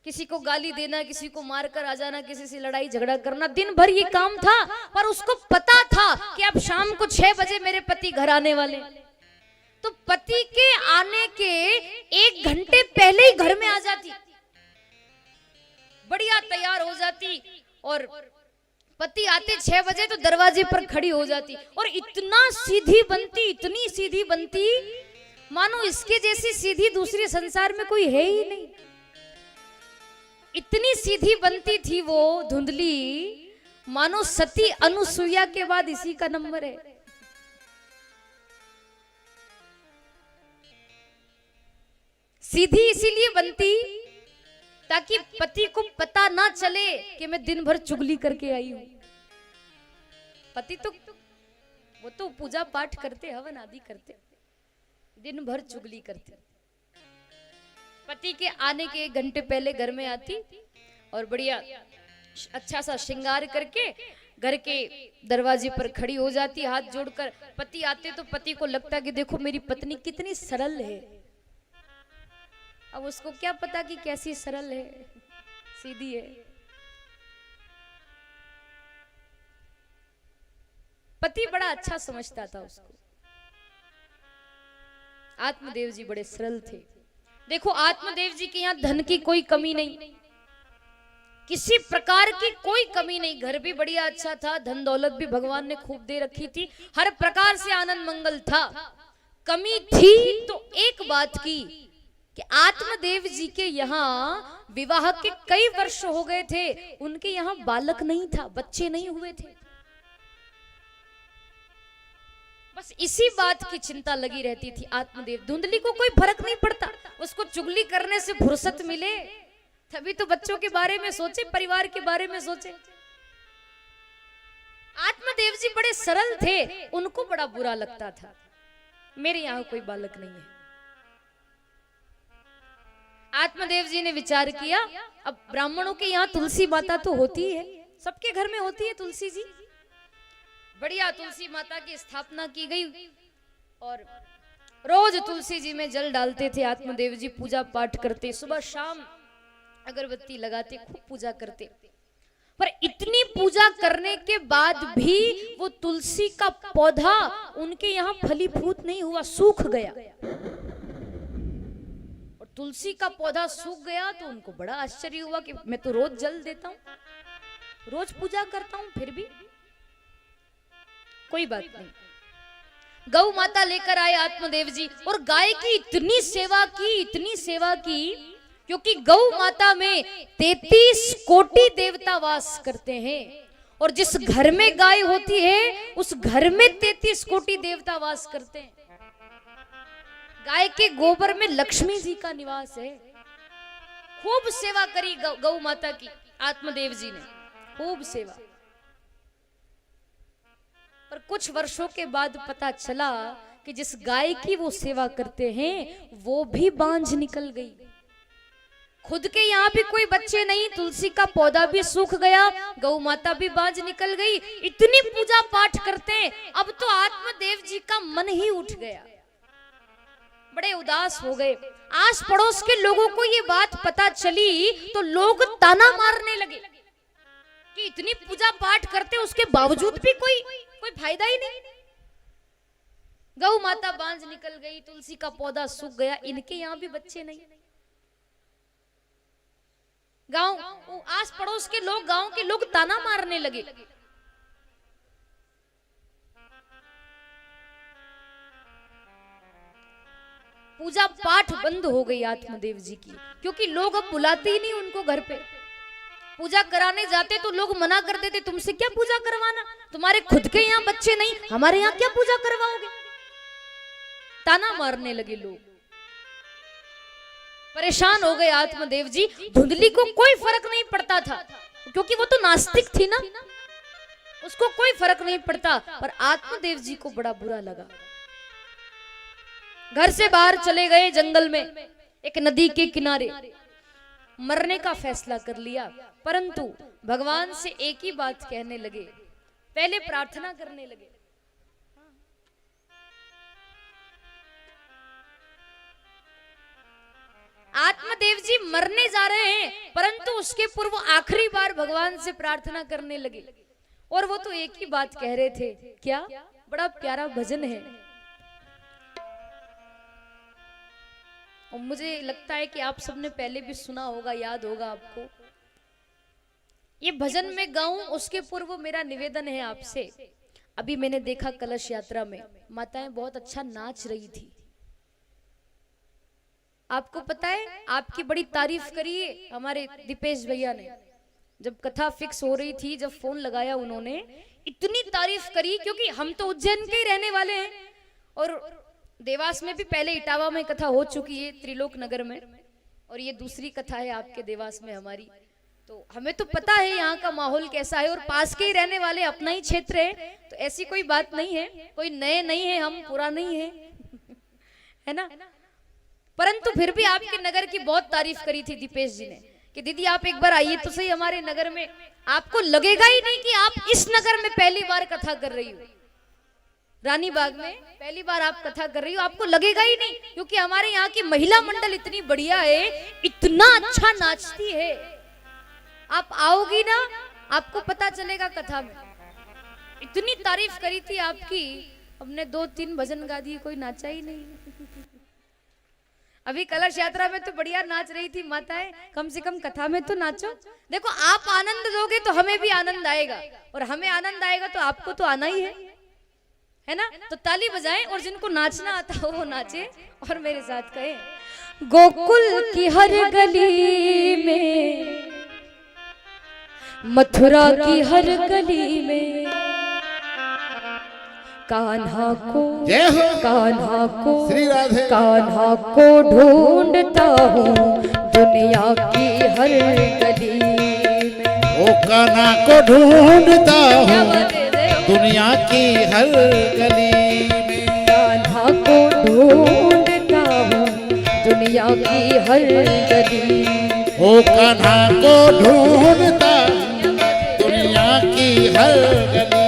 किसी को गाली देना, किसी को मारकर आ जाना, किसी से लड़ाई झगड़ा करना, दिन भर ये काम था। पर उसको पता था कि अब शाम को 6 बजे मेरे पति घर आने वाले, तो पति के आने के 1 घंटे पहले ही घर में आ जाती, बढ़िया तैयार हो जाती, और पति आते 6 बजे तो दरवाजे पर खड़ी हो जाती, और इतना सीधी बनती, इतनी सीधी बनती, मानो इसके जैसी सीधी दूसरे संसार में कोई है ही नहीं। इतनी सीधी बनती थी वो धुंधली, मानो सती अनुसुईया के बाद इसी का नंबर है। सीधी इसीलिए बनती ताकि पति को पता ना चले कि मैं दिन भर चुगली करके आई हूं। पति तो वो तो पूजा पाठ करते, हवन आदि करते, दिन भर चुगली करते। पति के आने के 1 घंटे पहले घर में आती और बढ़िया अच्छा सा श्रृंगार करके घर के दरवाजे पर खड़ी हो जाती, हाथ जोड़कर। पति आते तो पति को लगता कि देखो मेरी पत्नी कितनी सरल है। अब उसको क्या पता कि कैसी सरल है, सीधी है। पति बड़ा अच्छा समझता था उसको। आत्मदेव जी बड़े सरल थे। देखो आत्मदेव जी के यहाँ धन की कोई कमी नहीं, किसी प्रकार की कोई कमी नहीं। घर भी बढ़िया अच्छा था, धन दौलत भी भगवान ने खूब दे रखी थी, हर प्रकार से आनंद मंगल था। कमी थी तो एक बात की कि आत्मदेव जी के यहाँ विवाह के कई वर्ष हो गए थे, उनके यहाँ बालक नहीं था, बच्चे नहीं हुए थे। बस इसी बात की चिंता लगी रहती थी आत्मदेव। धुंधली को कोई फर्क नहीं पड़ता, उसको चुगली करने से फुर्सत मिले तभी तो बच्चों के बारे में सोचे, परिवार के बारे में सोचे। आत्मदेव जी बड़े सरल थे, उनको बड़ा बुरा लगता था मेरे यहाँ कोई बालक नहीं है। आत्मदेव जी ने विचार किया, अब ब्राह्मणों के यहाँ तुलसी माता तो होती है, सबके घर में होती है तुलसी जी। बढ़िया तुलसी माता की स्थापना की गई और रोज तुलसी जी में जल डालते थे आत्मदेव जी, पूजा पाठ करते, सुबह शाम अगरबत्ती लगाते, खूब पूजा करते। पर इतनी पूजा करने के बाद भी वो तुलसी का पौधा उनके यहाँ फलीभूत नहीं हुआ, सूख गया। और तुलसी का पौधा सूख गया तो उनको बड़ा आश्चर्य हुआ कि मैं तो रोज जल देता हूँ, रोज पूजा करता हूँ, फिर भी कोई बात नहीं। गौ माता लेकर आए आत्मदेव जी और गाय की इतनी सेवा की, इतनी सेवा की, क्योंकि गौ माता में 33 कोटि देवता वास करते हैं और जिस घर में गाय होती है उस घर में 33 कोटि देवता वास करते हैं। गाय के गोबर में लक्ष्मी जी का निवास है। खूब सेवा करी गौ माता की आत्मदेव जी ने, खूब सेवा। पर कुछ वर्षों के बाद पता चला कि जिस गाय की वो सेवा करते हैं वो भी बांझ निकल गई। खुद के यहाँ भी कोई बच्चे नहीं, तुलसी का पौधा भी सूख गया, गौ माता भी बांझ निकल गई। इतनी पूजा पाठ करते हैं, अब तो आत्मदेव जी का मन ही उठ गया, बड़े उदास हो गए। आस पड़ोस के लोगों को ये बात पता चली तो लोग ताना मारने लगे कि इतनी पूजा पाठ करते उसके बावजूद भी कोई फायदा ही नहीं। गौ माता बांझ निकल गई, तुलसी का पौधा सूख गया, इनके यहाँ भी बच्चे नहीं। गांव आस पड़ोस के लोग, गांव के लोग ताना मारने लगे। पूजा पाठ बंद हो गई आत्मदेव जी की, क्योंकि लोग अब बुलाते ही नहीं उनको घर पे। पूजा कराने जाते तो लोग मना कर देते, तुमसे क्या पूजा करवाना, तुम्हारे खुद के यहाँ बच्चे नहीं, हमारे यहाँ क्या पूजा करवाओगे। ताना मारने लगे लोग, परेशान हो गए आत्मदेव जी। धुंधली को कोई फर्क नहीं पड़ता था, क्योंकि वो तो नास्तिक थी ना, उसको कोई फर्क नहीं पड़ता। पर आत्मदेव जी को बड़ा बुरा लगा। घर से बाहर चले गए जंगल में, एक नदी के किनारे मरने का फैसला कर लिया। परंतु भगवान से एक ही बात कहने लगे, पहले प्रार्थना करने लगे। आत्मदेव जी मरने जा रहे हैं, परंतु उसके पूर्व आखिरी बार भगवान से प्रार्थना करने लगे। और वो तो एक ही बात कह रहे थे, क्या बड़ा प्यारा भजन है। और मुझे लगता है कि आप सबने पहले भी सुना होगा, याद होगा आपको। ये भजन मैं गाऊं उसके पूर्व मेरा निवेदन है आपसे। अभी मैंने देखा कलश यात्रा में माताएं बहुत अच्छा नाच रही थी। आपको पता है, आपकी बड़ी तारीफ करी है हमारे दीपेश भैया ने। जब कथा फिक्स हो रही थी, जब फोन लगाया उन्होंने, इतनी तारीफ करी, क्योंकि हम तो उज्जैन के ही रहने वाले हैं और देवास में भी पहले इटावा में कथा हो चुकी है, त्रिलोक नगर में, और ये दूसरी कथा है आपके देवास में हमारी। तो हमें तो पता है यहाँ का माहौल कैसा है, और पास के ही रहने वाले, अपना ही क्षेत्र है, तो ऐसी कोई बात नहीं है, कोई नए नहीं है हम, पुरा नहीं है है ना। परंतु फिर भी आपके नगर की बहुत तारीफ करी थी दीपेश जी ने कि दीदी आप एक बार आइए तो सही हमारे नगर में, आपको लगेगा ही नहीं कि आप इस नगर में पहली बार कथा कर रही हो। रानी बाग में पहली बार आप कथा कर रही हो, आपको लगेगा ही नहीं, क्योंकि हमारे यहाँ की महिला मंडल इतनी बढ़िया है, इतना अच्छा नाचती है। आप आओगी ना, आपको पता चलेगा कथा में। इतनी तारीफ करी थी आपकी, हमने 2-3 भजन गा दिए, कोई नाचा ही नहीं। अभी कलश यात्रा में तो बढ़िया नाच रही थी माताएं, कम से कम कथा में तो नाचो। देखो आप आनंद दोगे तो हमें भी आनंद आएगा, और हमें आनंद आएगा तो आपको तो आना ही है ना। तो ताली बजाएं और जिनको नाचना आता हो वो नाचे और मेरे साथ कहें, गोकुल की हर गली में, मथुरा की हर गली में, कान्हा को जय हो, कान्हा को श्री राधे, कान्हा को ढूंढता हूँ दुनिया की हर गली में। ओ कान्हा को ढूंढता हूँ दुनिया की हर गली में, कान्हा को ढूंढता हूँ दुनिया की हर गली। ओ कान्हा को ढूंढता दुनिया की हर गली।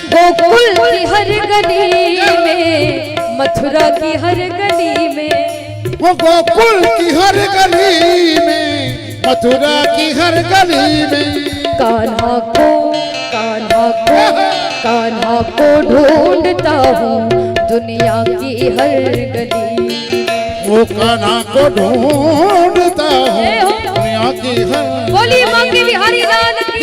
गोकुल की हर गली में, मथुरा की हर गली में, वो गोकुल की हर गली में, मथुरा की हर गली में, कान्हा को, कान्हा को, कान्हा को ढूंढता हूँ दुनिया की हर गली। वो कान्हा को ढूंढता हूँ दुनिया की हर। बोली माँ की बिहारी लाल की।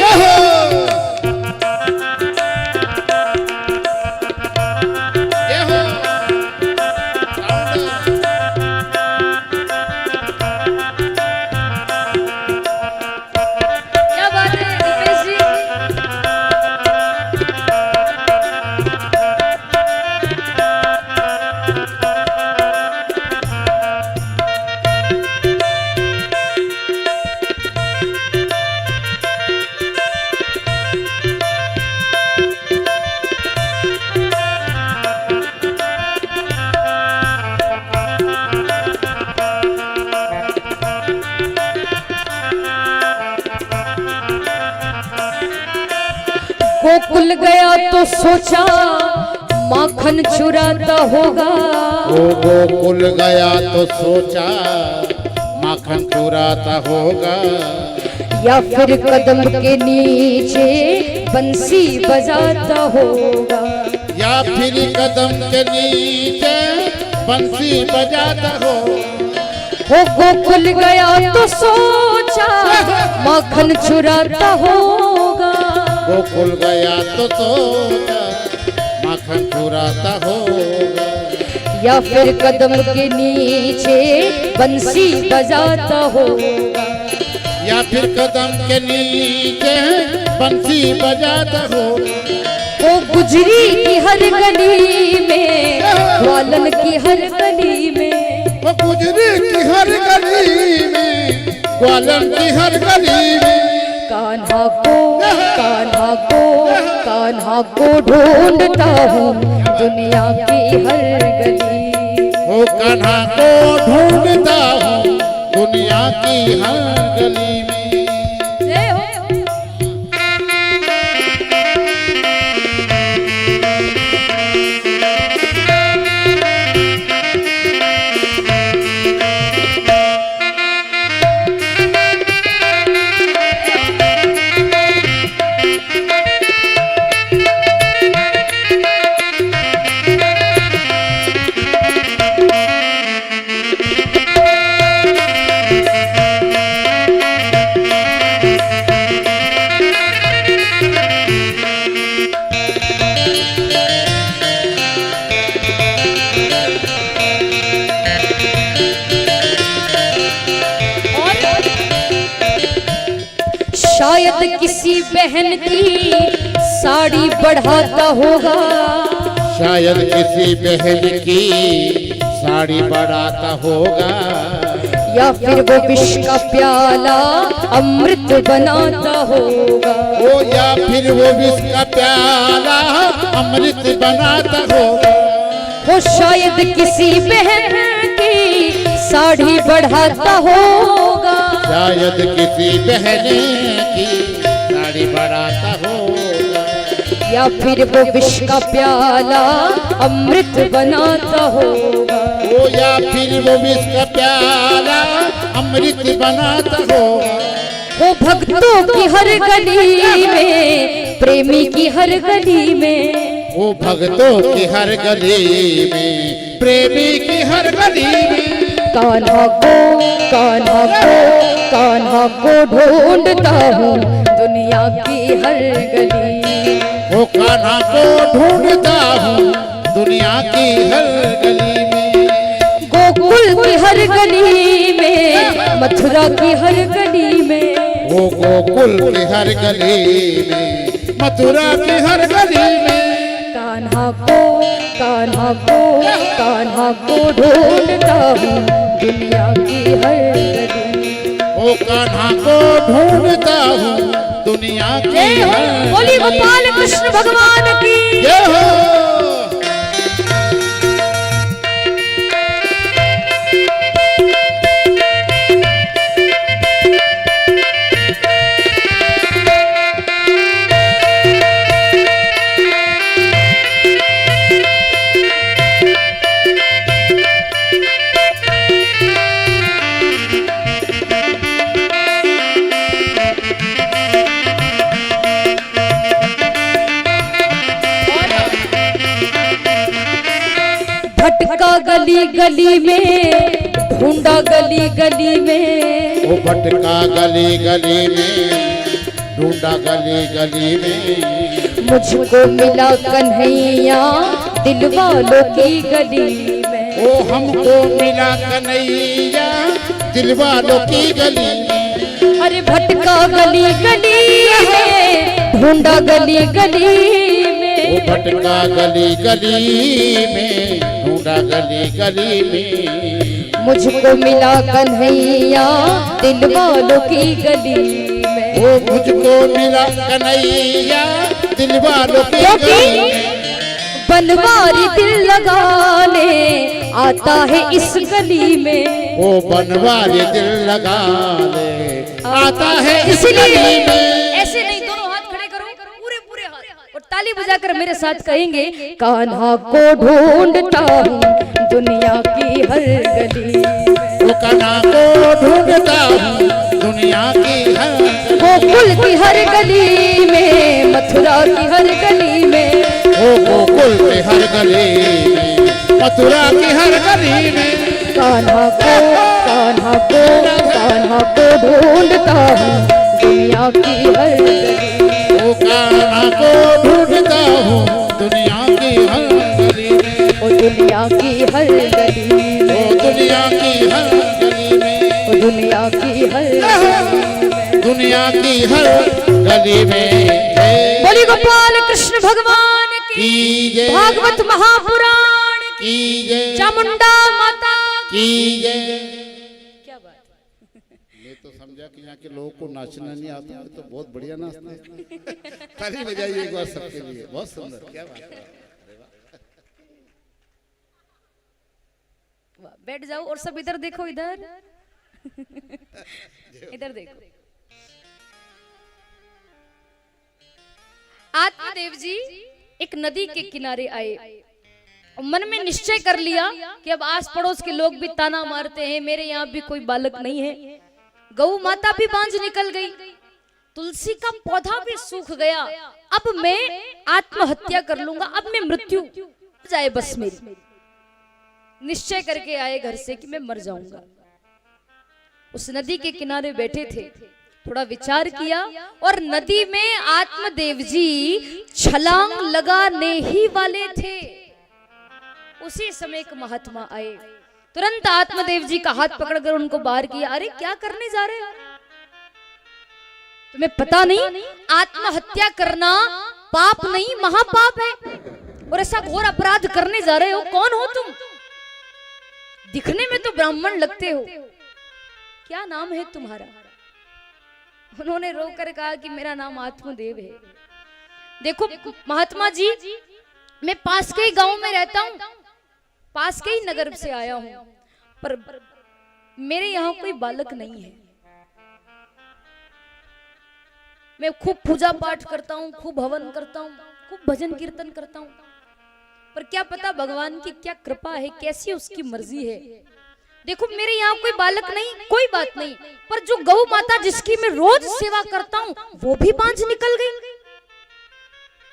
गोकुल गया तो सोचा माखन चुराता होगा। ओ गोकुल गया तो सोचा माखन चुराता होगा, या फिर कदम के नीचे बंसी बजाता होगा। या फिर कदम के नीचे बंसी बजाता हो। गोकुल गया तो सोचा माखन चुराता होगा। गोकुल गया तो सोचा माखन चुराता होगा। या फिर कदम के नीचे बंसी बजाता हो, या फिर कदम के नीचे बंसी बजाता हो। वो गुजरी की हर गली में, ग्वालन की हर गली में, वो गुजरी की हर गली में, ग्वालन की हर गली में। कान्हा को, कान्हा को, कान्हा को ढूंढता हूँ दुनिया की हर गली। ओ कान्हा को ढूंढता हूँ दुनिया की हर गली में। शायद किसी बहन की साड़ी बढ़ाता होगा, शायद किसी बहन की साड़ी बढ़ाता होगा। या फिर वो विष का प्याला अमृत बनाता होगा, ओ या फिर वो विष का प्याला अमृत बनाता होगा। वो शायद किसी बहन की साड़ी बढ़ाता होगा, शायद किसी बहन की साड़ी बढ़ाता होगा। या फिर वो विष का प्याला अमृत बनाता होगा, ओ या फिर वो विष का प्याला अमृत बनाता होगा। वो भक्तों की हर गली में, प्रेमी की हर गली में, वो भक्तों की हर गली में, प्रेमी की हर गली में। कान्हा को, कान्हा को, कान्हा को ढूंढता हूँ दुनिया की हर गली। वो कान्हा को ढूंढता हूँ दुनिया की हर गली में। गोकुल की हर गली में, मथुरा की हर गली में, वो गोकुल की हर गली में, मथुरा की हर गली में। कान्हा को, कान्हा को, कान्हा को ढूंढता हूँ दुनिया की हर गली। ओ कान्हा को ढूंढता हूँ दुनिया की हर गली। बोली गोपाल कृष्ण भगवान की जय हो। भटका गली गली में, ढूंढा गली गली में, वो भटका गली गली में, ढूंढा गली गली में। मुझको मिला कन्हैया दिल वालों की गली में। ओ हमको मिला कन्हैया दिल वालों की गली में। अरे भटका गली गली में, ढूंढा गली गली में, वो भटका गली गली में, ढूंढा गली गली में। मुझको मिला कन्हैया दिल वालों की गली में। वो मुझको मिला कन्हैया दिल वालों की गली में। बनवारी दिल लगाने आता है इस गली में। वो बनवारी दिल लगाने आता है इस इसलिए गली में। ऐसे नहीं, दोनों हाथ खड़े करो, पूरे पूरे हाथ, और ताली बजाकर मेरे साथ कहेंगे, कान्हा को ढूंढता हूँ दुनिया की हर गली। वो कान्हा को ढूंढता हूँ दुनिया की हर गली। गोकुल की हर गली में, मथुरा की हर गली में, वो गोकुल की हर गली में, मथुरा की हर गली में। कान्हा को, कान्हा को, कान्हा को ढूंढता हूँ दुनिया की हर गली। वो कान्हा को ढूंढता हूँ दुनिया की हर गली में। ओ दुनिया की हर दुनिया की हर गली में जय बोली गोपाल कृष्ण भगवान की जय, भागवत महापुराण की जय, चामुंडा माता की जय। क्या बात। मैं तो समझा कि यहाँ के लोगों को नाचना नहीं आता है, तो बहुत बढ़िया नाचते हैं। ताली बजाइए एक बार सबके लिए, बहुत सुंदर, क्या बात है। बैठ जाओ और सब इधर देखो, इधर इधर देखो। आत्मदेव जी एक नदी के किनारे आए, मन में निश्चय कर लिया कि अब आस पड़ोस के लोग भी ताना मारते हैं, मेरे यहाँ भी कोई बालक नहीं है, गौ माता भी बांझ निकल गई, तुलसी का पौधा भी सूख गया, अब मैं आत्महत्या कर लूंगा, अब मैं मृत्यु जाए बस मेरी। निश्चय करके आए घर से कि मैं मर जाऊंगा। उस नदी के किनारे बैठे थे, थोड़ा विचार किया और नदी में आत्मदेव जी छलांग लगाने ही वाले थे। उसी समय एक महात्मा आए, तुरंत आत्मदेव जी का हाथ पकड़कर उनको बाहर किया। अरे क्या करने जा रहे हो, तुम्हें पता नहीं आत्महत्या करना पाप नहीं महापाप है, और ऐसा घोर अपराध करने जा रहे हो, कौन हो तुम? दिखने में तो ब्राह्मण लगते हो, क्या नाम है तुम्हारा? उन्होंने रोकर कहा कि मेरा नाम आत्मदेव है। देखो महात्मा जी, मैं पास के ही गांव में रहता हूँ, पास के ही नगर से आया हूँ, पर मेरे यहाँ कोई बालक नहीं है। मैं खूब पूजा पाठ करता हूँ, खूब हवन करता हूँ, खूब भजन कीर्तन करता हूँ, पर क्या पता भगवान की क्या कृपा है, कैसी उसकी मर्जी है। देखो मेरे यहाँ कोई बालक नहीं, कोई बात नहीं, पर जो गौ माता जिसकी मैं रोज सेवा करता हूँ वो भी बांझ निकल गई,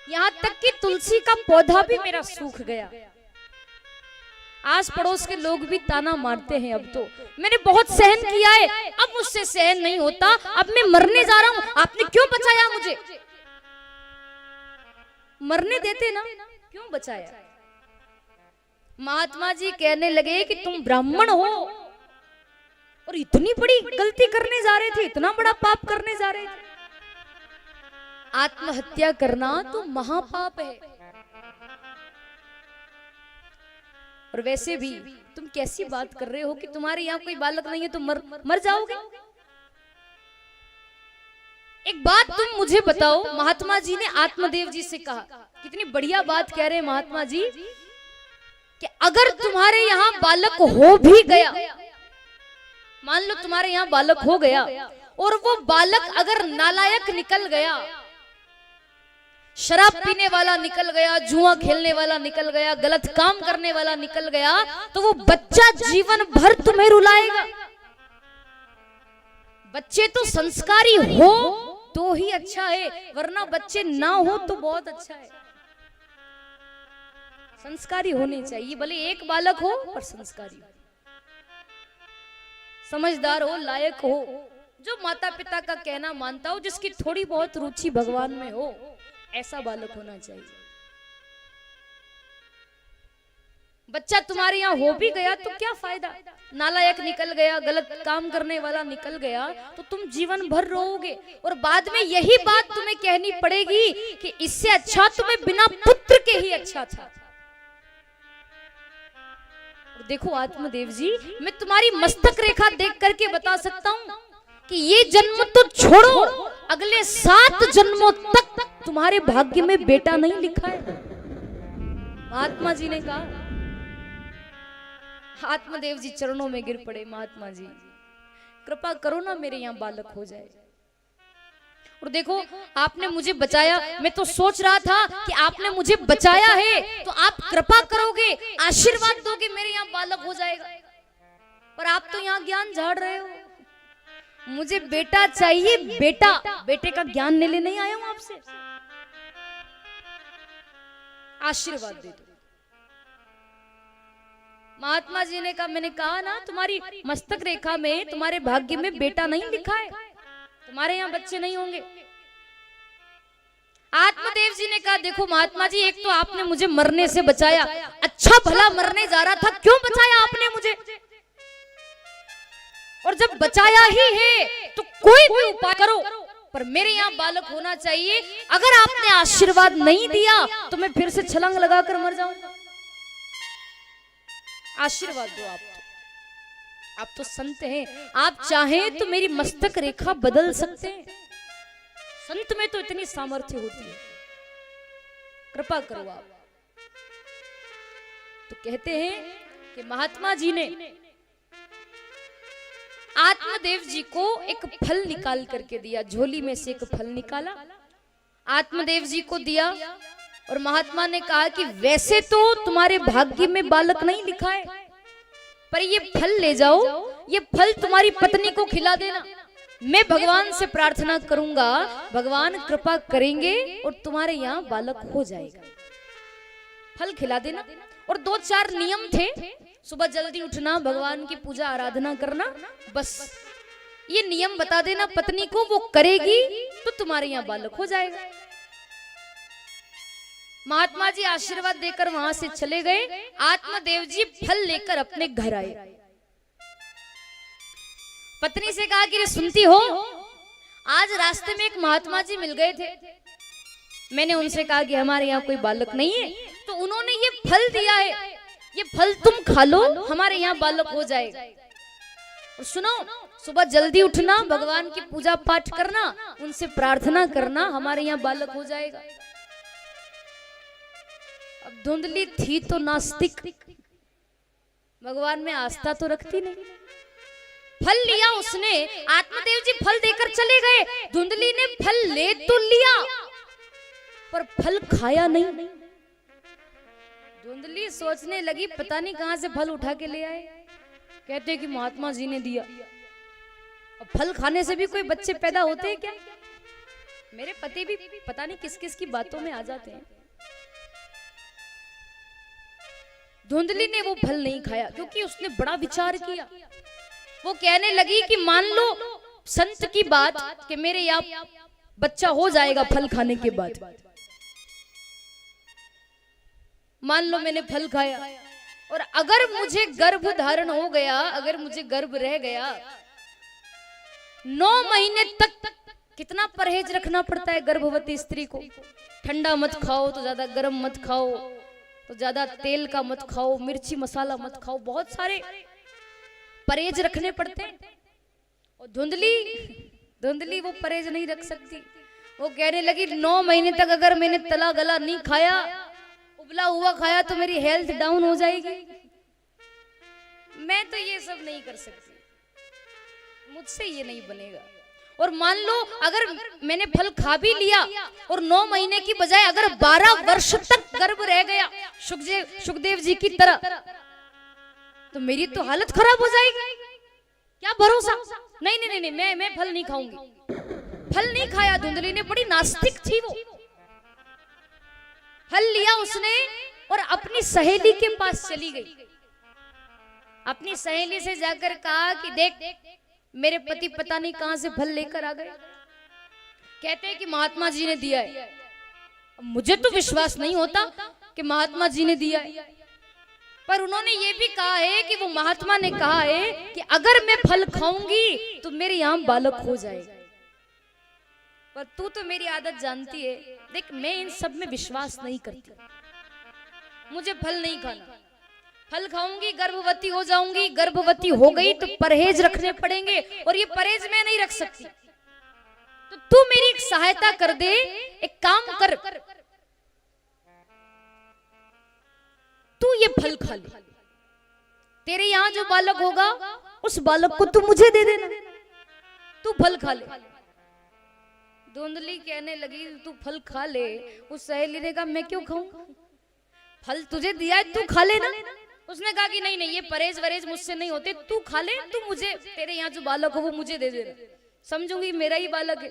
यहाँ तक कि तुलसी का पौधा भी मेरा सूख गया। आस पड़ोस के लोग भी ताना मारते हैं, अब तो मैंने बहुत सहन किया है, अब मुझसे सहन नहीं होता, अब मैं मरने जा रहा हूँ, आपने क्यों बचाया मुझे? मरने देते ना, क्यों बचाया? महात्मा जी कहने लगे कि तुम ब्राह्मण हो और इतनी बड़ी गलती करने जा रहे थे, इतना बड़ा पाप करने जा रहे थे। आत्महत्या करना तो महापाप है, और वैसे भी तुम कैसी बात कर रहे हो कि तुम्हारे यहाँ कोई बालक नहीं है तो मर जाओगे। एक बात तुम मुझे बताओ, महात्मा जी ने आत्मदेव जी से कहा, कितनी बढ़िया बात कह रहे हैं महात्मा जी, कि अगर तुम्हारे यहाँ बालक हो भी गया, मान लो तुम्हारे यहाँ बालक हो गया और वो बालक अगर नालायक निकल गया, शराब पीने वाला निकल गया, जुआ खेलने वाला निकल गया, गलत काम करने वाला निकल गया, तो वो बच्चा जीवन भर तुम्हें रुलाएगा। बच्चे तो संस्कारी हो तो ही अच्छा है, वरना बच्चे ना हो तो बहुत अच्छा है। संस्कारी होने चाहिए, भले एक बालक हो पर संस्कारी हो, समझदार हो, लायक हो, जो माता पिता का कहना मानता हो, जिसकी थोड़ी बहुत रुचि भगवान में हो, ऐसा बालक होना चाहिए। बच्चा तुम्हारे यहाँ हो भी गया तो क्या फायदा, नालायक निकल गया, गलत काम करने वाला निकल गया, तो तुम जीवन भर रोओगे, और बाद में यही बात तुम्हें कहनी पड़ेगी कि इससे अच्छा तुम्हें बिना पुत्र के ही अच्छा था। देखो आत्मदेव जी, मैं तुम्हारी मस्तक रेखा देख करके बता सकता हूँ कि ये जन्म तो छोड़ो, अगले 7 जन्मों तक तुम्हारे भाग्य में बेटा नहीं लिखा है। महात्मा जी ने कहा। आत्मदेव जी चरणों में गिर पड़े, महात्मा जी कृपा करो ना, मेरे यहाँ बालक हो जाए। और देखो आपने मुझे बचाया, मैं तो सोच रहा था कि आपने मुझे बचाया है तो आप कृपा करोगे, आशीर्वाद दोगे, मेरे यहाँ बालक हो जाएगा, पर आप तो यहाँ ज्ञान झाड़ रहे हो। मुझे बेटा चाहिए, बेटा, बेटे का ज्ञान लेने नहीं आया हूं आपसे, आशीर्वाद दे दो। महात्मा जी ने कहा, मैंने कहा ना तुम्हारी मस्तक रेखा में, तुम्हारे भाग्य में बेटा नहीं लिखा है, तुम्हारे यहाँ बच्चे नहीं होंगे। आत्मदेव जी ने कहा, देखो महात्मा जी, एक तो आपने मुझे मरने से बचाया, अच्छा भला मरने जा रहा था, क्यों बचाया आपने मुझे? और जब बचाया ही है तो कोई भी उपाय करो, पर मेरे यहाँ बालक होना चाहिए। अगर आपने आशीर्वाद नहीं दिया तो मैं फिर से छलांग लगाकर मर जाऊंगा। आशीर्वाद दो। आप तो संत हैं, आप चाहें तो मेरी मस्तक रेखा बदल सकते हैं। संत में तो इतनी सामर्थ्य होती है, कृपा करो आप। तो कहते हैं कि महात्मा जी ने आत्मदेव जी को एक फल निकाल करके दिया, झोली में से एक फल निकाला, आत्मदेव जी को दिया और महात्मा ने कहा कि वैसे तो तुम्हारे भाग्य में बालक नहीं लिखा है, पर ये फल ले जाओ, ये फल तुम्हारी पत्नी को खिला देना। मैं भगवान से प्रार्थना करूंगा, भगवान कृपा करेंगे और तुम्हारे यहाँ बालक हो जाएगा। फल खिला देना। और 2-4 नियम थे, सुबह जल्दी उठना, भगवान की पूजा आराधना करना, बस ये नियम बता देना पत्नी को, वो करेगी तो तुम्हारे यहाँ बालक हो जाएगा। महात्मा जी आशीर्वाद देकर वहां से चले गए। आत्मदेव जी फल लेकर अपने घर आए। पत्नी से कहा कि रे सुनती हो, आज रास्ते में एक महात्मा जी मिल गए थे, मैंने उनसे कहा कि हमारे यहाँ कोई बालक नहीं है, तो उन्होंने ये फल दिया है, ये फल तुम खा लो, हमारे यहाँ बालक हो जाएगा। और सुनो, सुबह जल्दी उठना, भगवान की पूजा पाठ करना, उनसे प्रार्थना करना, हमारे यहाँ बालक हो जाएगा। अब धुंधली थी तो नास्तिक, भगवान में आस्था तो रखती नहीं। फल लिया उसने, आत्मदेव जी फल देकर चले गए। धुंधली ने फल ले तो लिया पर फल खाया नहीं। धुंधली सोचने लगी पता नहीं कहां से फल उठा के ले आए, कहते कि महात्मा जी ने दिया। अब फल खाने से भी कोई बच्चे पैदा होते हैं क्या? मेरे पति भी पता नहीं किस किस की बातों में आ जाते हैं। धुंधली ने वो फल नहीं खाया क्योंकि उसने बड़ा विचार किया। वो कहने लगी कि मान लो संत की बात कि मेरे यहाँ बच्चा हो जाएगा फल खाने के बाद, मान लो मैंने फल खाया और अगर मुझे गर्भ धारण हो गया, अगर मुझे गर्भ रह गया, 9 महीने तक कितना परहेज रखना पड़ता है गर्भवती स्त्री को। ठंडा मत खाओ तो ज्यादा गर्म मत खाओ, तो ज्यादा तेल का मत खाओ, मिर्ची मसाला मत खाओ, बहुत सारे परहेज रखने पड़ते हैं। और धुंधली वो परहेज नहीं रख सकती। वो कहने लगी 9 महीने तक अगर मैंने तला गला नहीं खाया, उबला हुआ खाया, तो मेरी हेल्थ डाउन हो जाएगी। मैं तो ये सब नहीं कर सकती, मुझसे ये नहीं बनेगा। और मान लो अगर मैंने फल खा भी लिया और 9 महीने की बजाय अगर 12 वर्ष तक गर्भ रह गया सुखदेव जी की तरह, तो मेरी तो हालत खराब हो जाएगी। क्या भरोसा? नहीं नहीं नहीं, मैं फल नहीं खाऊंगी। फल नहीं खाया धुंधली ने, बड़ी नास्तिक थी वो। फल लिया उसने और अपनी सहेली के पास चली गई। अपनी सहेली से जाकर कहा कि देख मेरे पति पता नहीं कहां से फल लेकर आ गए, कहते हैं कि महात्मा जी ने दिया है। मुझे तो विश्वास नहीं होता कि महात्मा जी ने दिया है, पर उन्होंने ये भी कहा है कि वो महात्मा ने कहा है कि अगर मैं फल खाऊंगी तो मेरे यहाँ बालक हो जाएगा। पर तू तो मेरी आदत जानती है, देख मैं इन सब में विश्वास नहीं करती, मुझे फल नहीं खाना। फल खाऊंगी गर्भवती हो जाऊंगी, गर्भवती हो गई तो परहेज रखने पड़ेंगे और ये परहेज मैं नहीं रख सकती। तो तू मेरी एक सहायता कर दे, एक काम कर, तू ये फल खा ले, तेरे यहाँ जो बालक होगा उस बालक को तू मुझे दे देना, तू फल खा ले। धुंधली कहने लगी तू फल खा ले। उस सहेली ने कहा मैं क्यों खाऊं, फल तुझे दिया है तू खा ले ना। उसने कहा कि नहीं नहीं ये परहेज वरहेज मुझसे नहीं होते, तू खा ले, तू मुझे तेरे यहाँ जो बालक हो वो मुझे दे देना, समझूंगी मेरा ही बालक है।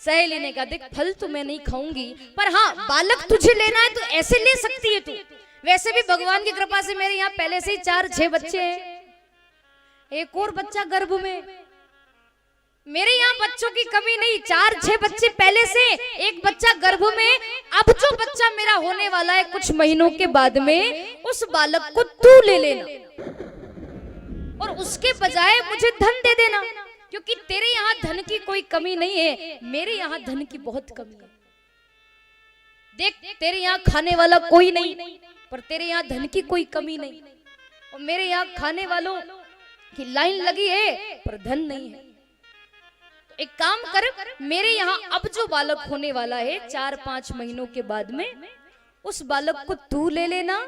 सहेली ने कहा देख फल तो मैं नहीं खाऊंगी, पर हाँ बालक तुझे लेना है तो ऐसे ले सकती है तू। वैसे भी भगवान की कृपा से मेरे यहाँ पहले से ही 4-6 बच्चे हैं, एक और बच्चा गर्भ में, मेरे यहाँ बच्चों की कमी नहीं। 4-6 बच्चे पहले से, एक बच्चा गर्भ में, अब जो बच्चा मेरा होने वाला है कुछ महीनों के बाद में, उस बालक को तू ले लेना। और उसके बजाय मुझे धन दे देना, क्योंकि तेरे यहाँ धन की कोई कमी नहीं है, मेरे यहाँ धन की बहुत कमी है। देख, तेरे यहाँ खाने वाला कोई नहीं, पर तेरे यहाँ धन की कोई कमी नहीं, और मेरे यहाँ खाने वालों की लाइन लगी है पर धन नहीं है। तो एक काम कर, मेरे यहाँ अब जो बालक होने वाला है 4-5 महीनों के बाद में, उस बालक को तू ले लेना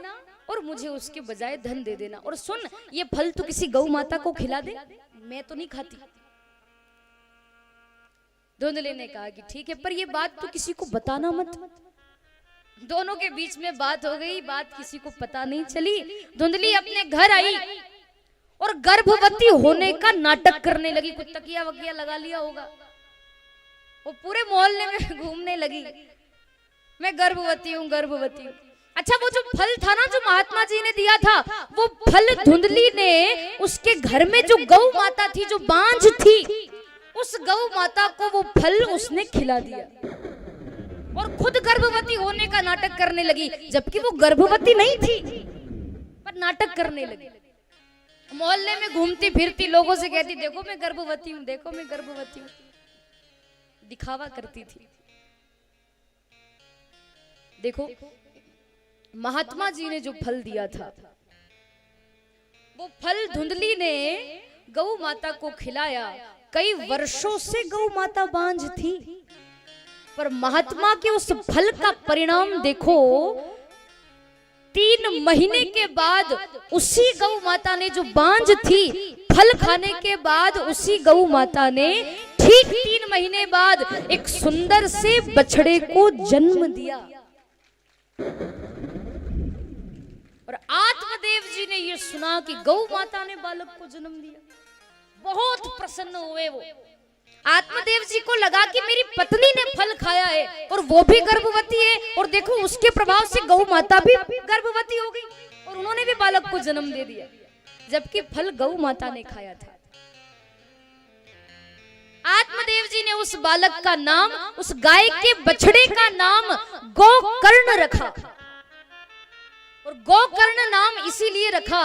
और मुझे उसके बजाय धन दे देना। और सुन, ये फल तू किसी गौ माता को खिला दे, मैं तो नहीं खाती। धुंधले ने कहा कि ठीक है, पर ये बात तू किसी को बताना मत। दोनों के बीच में बात हो गई, बात किसी को पता नहीं चली। धुंधली अपने घर आई और गर्भवती होने का नाटक करने लगी। कुछ तकिया वकिया लगा लिया होगा, वो पूरे मोहल्ले में घूमने लगी, मैं गर्भवती हूँ, गर्भवती हूँ। अच्छा, वो जो फल था ना जो महात्मा जी ने दिया था, वो फल धुंधली ने उसके घर में जो गौ माता थी, जो बांझ थी, उस गौ माता को वो फल उसने खिला दिया और खुद गर्भवती होने का नाटक करने लगी, जबकि वो गर्भवती नहीं थी पर नाटक करने लगी। मोहल्ले में घूमती फिरती लोगों से कहती, देखो मैं गर्भवती हूँ, देखो मैं गर्भवती हूँ, दिखावा करती थी। देखो, महात्मा जी ने जो फल दिया था, वो फल धुंधली ने गौ माता को खिलाया। कई वर्षों से गौ माता बांझ थी, पर महात्मा के उस फल का परिणाम देखो, 3 महीने के बाद उसी गौ माता ने, जो बांझ थी, फल खाने के बाद उसी गौ माता ने ठीक 3 महीने बाद एक सुंदर से बछड़े को जन्म दिया। और आत्मदेव जी ने यह सुना कि गौ माता ने बालक को जन्म दिया, बहुत प्रसन्न हुए वो। आत्मदेव जी को लगा कि मेरी पत्नी ने फल खाया है और वो भी गर्भवती है, और देखो उसके प्रभाव से गौ माता भी गर्भवती हो गई और उन्होंने भी बालक को जन्म दे दिया, जबकि फल गौ माता ने खाया था। आत्मदेव जी ने उस बालक का नाम, उस गाय के बछड़े का नाम गोकर्ण रखा। और गोकर्ण नाम इसीलिए रखा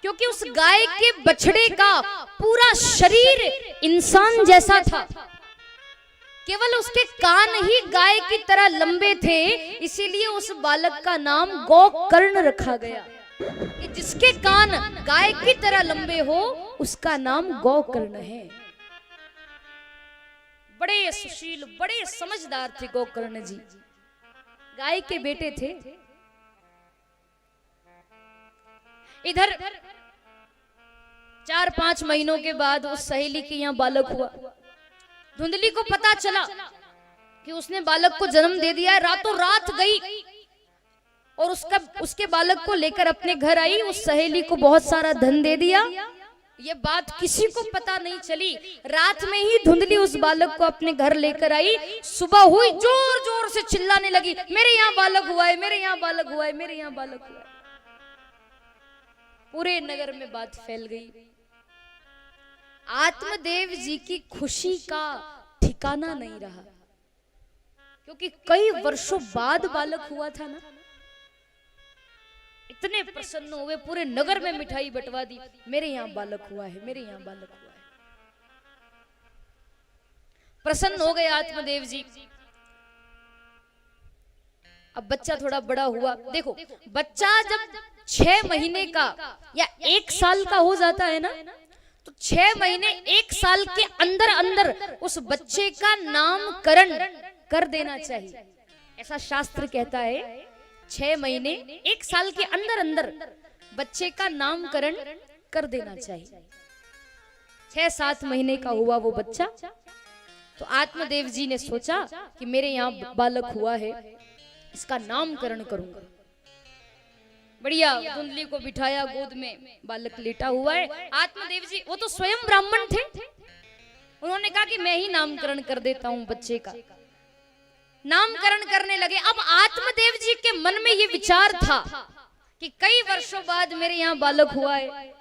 क्योंकि उस गाय के बछड़े का पूरा शरीर इंसान जैसा था, केवल उसके कान ही गाय की तरह लंबे थे, इसीलिए उस बालक का नाम गोकर्ण रखा गया कि जिसके कान गाय की तरह लंबे हो उसका नाम गोकर्ण है। बड़े सुशील, बड़े समझदार थे गोकर्ण जी, गाय के बेटे थे। इधर 4-5 महीनों के बाद उस सहेली के यहाँ बालक हुआ। धुंधली को पता चला कि उसने बालक को जन्म दे दिया है। रातों रात गई और उसके बालक को लेकर अपने घर आई। उस सहेली को बहुत सारा धन दे दिया। ये बात किसी को पता नहीं चली। रात में ही धुंधली उस बालक को अपने घर लेकर आई। सुबह हुई, जोर जोर से चिल्लाने लगी, मेरे यहाँ बालक हुआ है, मेरे यहाँ बालक हुआ है, मेरे यहाँ बालक हुआ है। पूरे नगर में बात फैल गई। आत्मदेव जी की खुशी का ठिकाना नहीं रहा, क्योंकि कई वर्षों बाद बालक हुआ था ना। इतने प्रसन्न हुए, पूरे नगर में मिठाई बंटवा दी, मेरे यहाँ बालक हुआ है, मेरे यहाँ बालक हुआ है। प्रसन्न हो गए आत्मदेव जी। अब बच्चा थोड़ा बड़ा हुआ। देखो, बच्चा जब 6 महीने का या 1 साल का हो जाता है ना, तो 6 महीने 1 साल के अंदर अंदर उस बच्चे का नामकरण कर देना चाहिए, ऐसा शास्त्र कहता है। 6 महीने 1 साल के अंदर अंदर बच्चे का नामकरण कर देना चाहिए। 6-7 महीने का हुआ वो बच्चा, तो आत्मदेव जी ने सोचा कि मेरे यहाँ बालक हुआ है, इसका नामकरण करूंगा। बढ़िया, धुंधली को बिठाया, गोद में बालक लेटा हुआ है। आत्मदेव जी, वो तो स्वयं ब्राह्मण थे, उन्होंने कहा कि मैं ही नामकरण कर देता हूं बच्चे का। नामकरण करने लगे। अब आत्मदेव जी के मन में ये विचार था कि कई वर्षों बाद मेरे यहाँ बालक हुआ है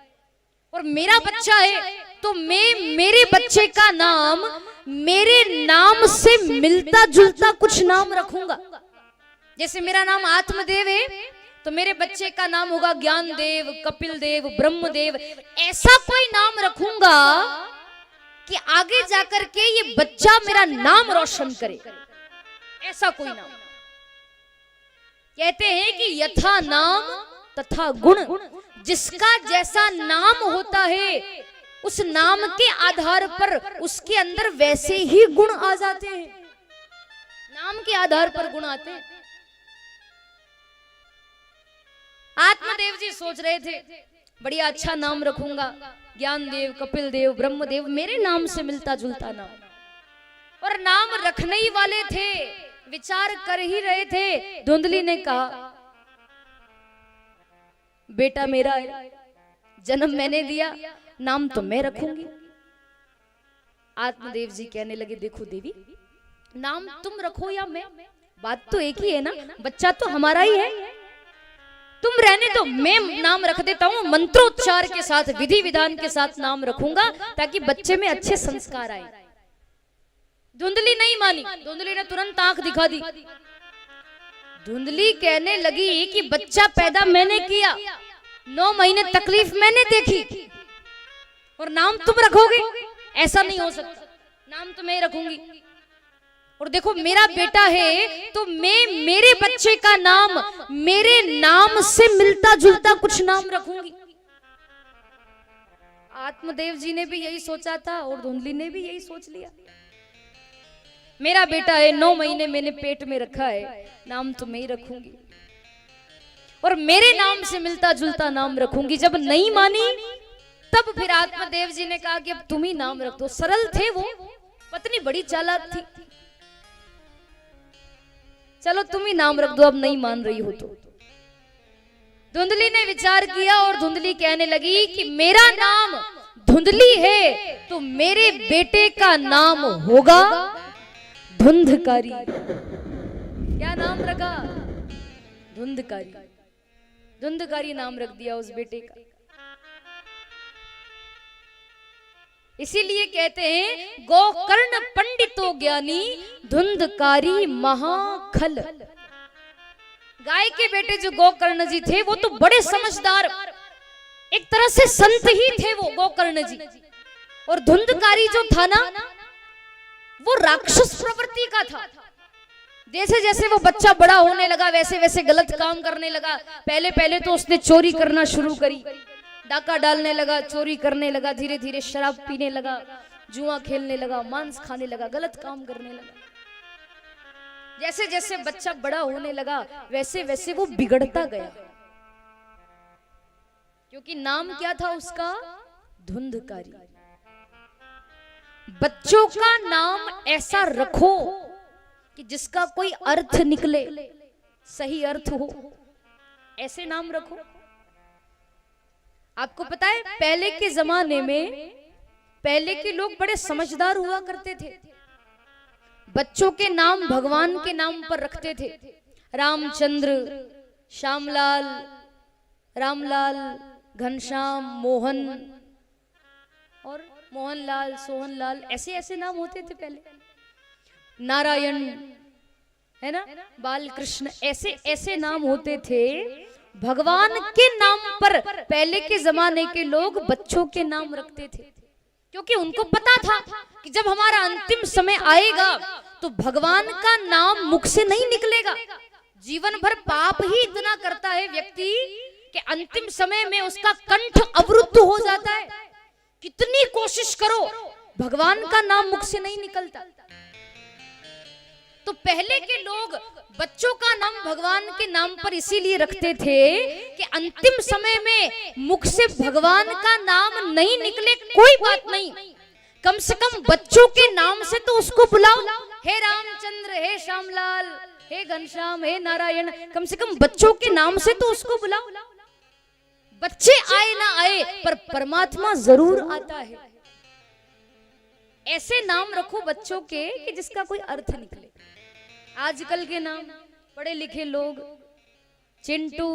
और मेरा बच्चा है, तो मैं मेरे बच्चे का नाम मेरे नाम से मिलता जुलता कुछ नाम रखूंगा। जैसे मेरा नाम आत्मदेव है, तो तो मेरे बच्चे का नाम होगा ज्ञान देव, कपिल देव, ब्रह्मदेव। ऐसा कोई नाम रखूंगा कि आगे जाकर के ये बच्चा मेरा नाम रोशन करे, ऐसा कोई नाम। कहते हैं कि यथा नाम तथा गुण, जिसका जैसा नाम होता है उस नाम के आधार पर उसके अंदर वैसे ही गुण आ जाते हैं। नाम के आधार पर गुण आते हैं। आत्मदेव जी सोच रहे थे बढ़िया अच्छा नाम रखूंगा, ज्ञान देव, कपिल देव, ब्रह्मदेव, मेरे नाम से मिलता जुलता नाम। और नाम रखने ही वाले थे, विचार कर ही रहे थे। धुंधली ने कहा बेटा मेरा है, जन्म मैंने दिया, नाम तो मैं रखूंगी। आत्मदेव जी कहने लगे देखो देवी, नाम तुम रखो या मैं, बात तो एक ही है ना, बच्चा तो हमारा ही है। तुम रहने दो, मैं नाम रख देता हूँ, मंत्रोच्चार के साथ, विधि विधान के साथ नाम रखूंगा ताकि बच्चे में अच्छे संस्कार आए। धुंधली नहीं मानी, धुंधली ने तुरंत आंख दिखा दी। धुंधली कहने लगी कि बच्चा पैदा मैंने किया, 9 महीने तकलीफ मैंने देखी, और नाम तुम रखोगे? ऐसा नहीं हो सकता, नाम तो मैं रखूंगी। और देखो मेरा बेटा है तो मैं मेरे बच्चे का नाम मेरे नाम से मिलता जुलता कुछ नाम रखूंगी। आत्मदेव जी ने भी यही सोचा था और धुंधली ने भी यही सोच लिया। मेरा बेटा है, 9 महीने मैंने पेट में रखा है, नाम तो मैं ही रखूंगी और मेरे नाम से मिलता जुलता नाम रखूंगी। जब नहीं मानी तब फिर आत्मदेव जी ने कहा कि अब तुम ही नाम रख दो। सरल थे वो, पत्नी बड़ी चालाक थी। चलो तुम ही नाम रख दो, अब नहीं मान रही हो तो। धुंधली ने विचार किया और धुंधली कहने लगी कि मेरा नाम धुंधली है तो मेरे बेटे का नाम होगा धुंधकारी। क्या नाम रखा? धुंधकारी। धुंधकारी नाम रख दिया उस बेटे का। इसीलिए कहते हैं गोकर्ण पंडितो ज्ञानी धुंधकारी महाखल। गाय के बेटे जो गोकर्ण जी थे वो तो बड़े समझदार, एक तरह से संत ही थे वो गोकर्ण जी। और धुंधकारी जो था ना वो राक्षस प्रवृत्ति का था। जैसे जैसे वो बच्चा बड़ा होने लगा वैसे वैसे गलत काम करने लगा। पहले पहले तो उसने चोरी करना शुरू करी, डाका डालने लगा, चोरी करने लगा, धीरे धीरे शराब पीने लगा, जुआ खेलने लगा, मांस खाने लगा, गलत काम करने लगा। जैसे जैसे बच्चा बड़ा होने लगा वैसे वैसे वो बिगड़ता गया, क्योंकि नाम क्या था उसका? धुंधकारी। बच्चों का नाम ऐसा रखो कि जिसका कोई अर्थ निकले, सही अर्थ हो, ऐसे नाम रखो। आपको पता है पहले के जमाने में पहले के लोग बड़े समझदार हुआ करते थे। बच्चों के नाम भगवान के नाम पर रखते थे। रामचंद्र, श्यामलाल, रामलाल, घनश्याम, मोहन और मोहनलाल, सोहनलाल, ऐसे ऐसे नाम होते थे पहले। नारायण, है ना, बालकृष्ण, ऐसे ऐसे नाम होते थे। भगवान के नाम पर पहले के जमाने के लोग बच्चों के नाम रखते थे, क्योंकि उनको पता था कि जब हमारा अंतिम समय आएगा तो भगवान का नाम मुख से नहीं निकलेगा। जीवन भर पाप ही इतना करता है व्यक्ति कि अंतिम समय में उसका कंठ अवरुद्ध हो जाता है। कितनी कोशिश करो भगवान का नाम मुख से नहीं निकलता। तो पहले के लोग बच्चों का नाम भगवान के नाम पर इसीलिए रखते थे कि अंतिम समय में मुख से भगवान का नाम नहीं निकले कोई बात नहीं, कम से कम बच्चों के नाम से तो उसको बुलाओ। हे रामचंद्र, हे श्यामलाल, हे घनश्याम, हे नारायण, कम से कम बच्चों के नाम से तो उसको बुलाओ। बच्चे आए ना आए पर परमात्मा जरूर आता है। ऐसे नाम रखो बच्चों के कि जिसका कोई अर्थ निकले। आजकल के नाम पढ़े लिखे लोग चिंटू,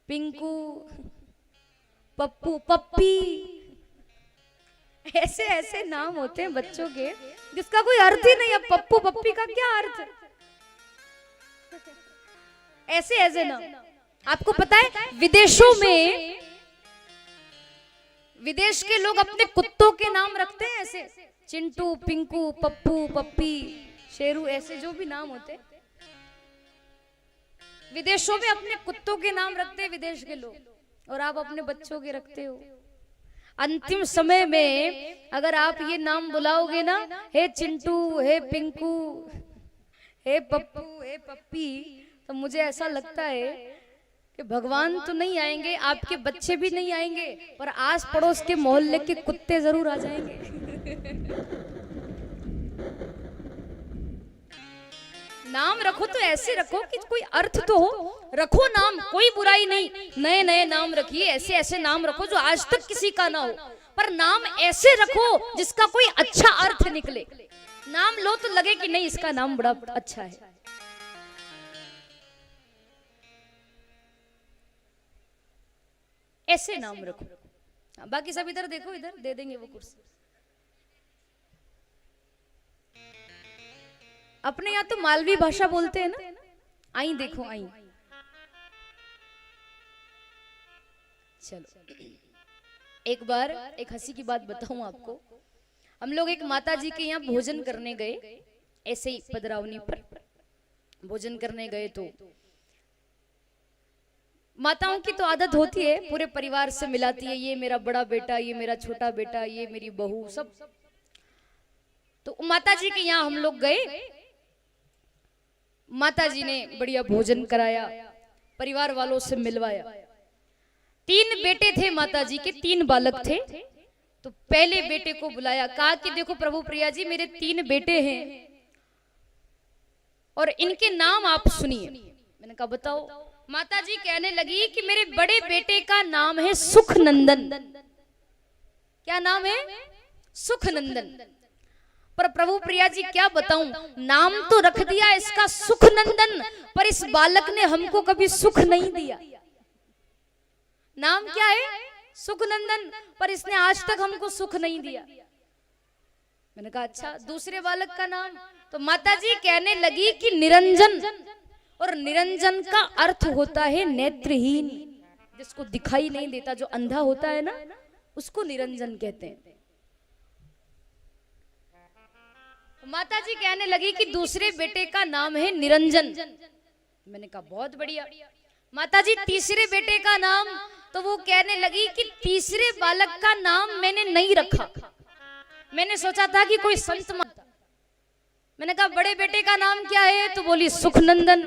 पिंकू, पप्पू, पप्पी, ऐसे ऐसे नाम होते हैं बच्चों के जिसका कोई अर्थ ही नहीं। अब पप्पू पप्पी का क्या अर्थ? ऐसे ऐसे नाम। आपको पता है विदेशों में, विदेश के लोग अपने कुत्तों के नाम रखते हैं ऐसे, चिंटू, पिंकू, पप्पू, पप्पी, शेरू, ऐसे जो भी नाम होते हैं विदेशों में अपने कुत्तों के नाम रखते हैं विदेश के लोग, और आप अपने बच्चों के रखते हो। अंतिम समय में अगर आप ये नाम बुलाओगे ना, हे चिंटू, हे पिंकू, हे पप्पू, हे पप्पी, तो मुझे ऐसा लगता है कि भगवान तो नहीं आएंगे, आपके बच्चे भी नहीं आएंगे, पर आस पड़ोस के मोहल्ले के कुत्ते जरूर आ जाएंगे। नाम रखो तो ऐसे रखो कि कोई अर्थ तो हो, रखो नाम, कोई बुराई नहीं, नए नए नाम रखिए, ऐसे ऐसे नाम रखो जो आज तक किसी का ना हो, पर नाम ऐसे रखो जिसका कोई अच्छा अर्थ निकले। नाम लो तो लगे कि नहीं इसका नाम बड़ा अच्छा है। ऐसे नाम रखो। बाकी सब इधर देखो, इधर दे देंगे वो कुर्सी। अपने यहाँ तो मालवी भाषा बोलते हैं ना, आई देखो आई। चलो एक बार एक हंसी की बात बताऊं आपको। हम लोग एक माता जी के यहाँ भोजन करने गए, ऐसे ही पदरावनी पर भोजन करने गए। तो माताओं की तो आदत होती है पूरे परिवार से मिलाती है, ये मेरा बड़ा बेटा, ये मेरा छोटा बेटा, ये मेरी बहू, सब। तो माता जी के यहाँ हम लोग गए, माता जी ने बढ़िया भोजन कराया, परिवार वालों से मिलवाया। 3 बेटे थे माता जी के, 3 बालक थे। तो पहले बेटे को बुलाया, कहा कि देखो प्रभु प्रिया जी, मेरे 3 बेटे हैं और इनके नाम आप सुनिए। मैंने कहा बताओ। माता जी कहने लगी कि मेरे बड़े बेटे का नाम है सुखनंदन। क्या नाम है? सुखनंदन। पर प्रभु प्रिया जी क्या बताऊं, नाम तो रख दिया इसका सुखनंदन, पर इस बालक ने हमको कभी सुख नहीं दिया। नाम क्या है? सुखनंदन, पर इसने आज तक हमको सुख नहीं दिया। मैंने कहा अच्छा, दूसरे बालक का नाम? तो माता जी कहने लगी कि निरंजन, और निरंजन का अर्थ होता है नेत्रहीन, जिसको दिखाई नहीं देता, जो अंधा होता है ना, उसको निरंजन कहते हैं। माता जी कहने लगी कि दूसरे बेटे का नाम है निरंजन। मैंने कहा बहुत बढ़िया। माता जी तीसरे बेटे का नाम? तो वो कहने लगी कि तीसरे बालक का नाम मैंने नहीं रखा, मैंने सोचा था कि कोई संत माता। मैंने कहा बड़े बेटे का नाम क्या है? तो बोली सुखनंदन।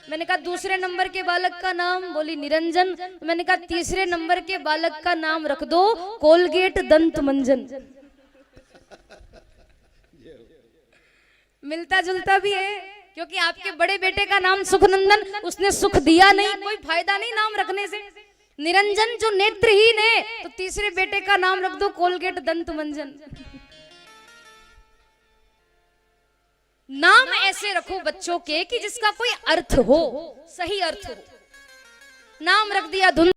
मैंने कहा दूसरे नंबर के बालक का नाम? बोली निरंजन। मैंने कहा तीसरे नंबर के बालक का नाम रख दो कोलगेट दंत मंजन। मिलता जुलता भी है, क्योंकि आपके बड़े बेटे का नाम सुखनंदन, उसने सुख दिया नहीं, कोई फायदा नहीं नाम रखने से। निरंजन जो नेत्रहीन है, तो तीसरे बेटे का नाम रख दो कोलगेट दंत मंजन। नाम ऐसे रखो बच्चों के कि जिसका कोई अर्थ हो, सही अर्थ हो। नाम रख दिया धुन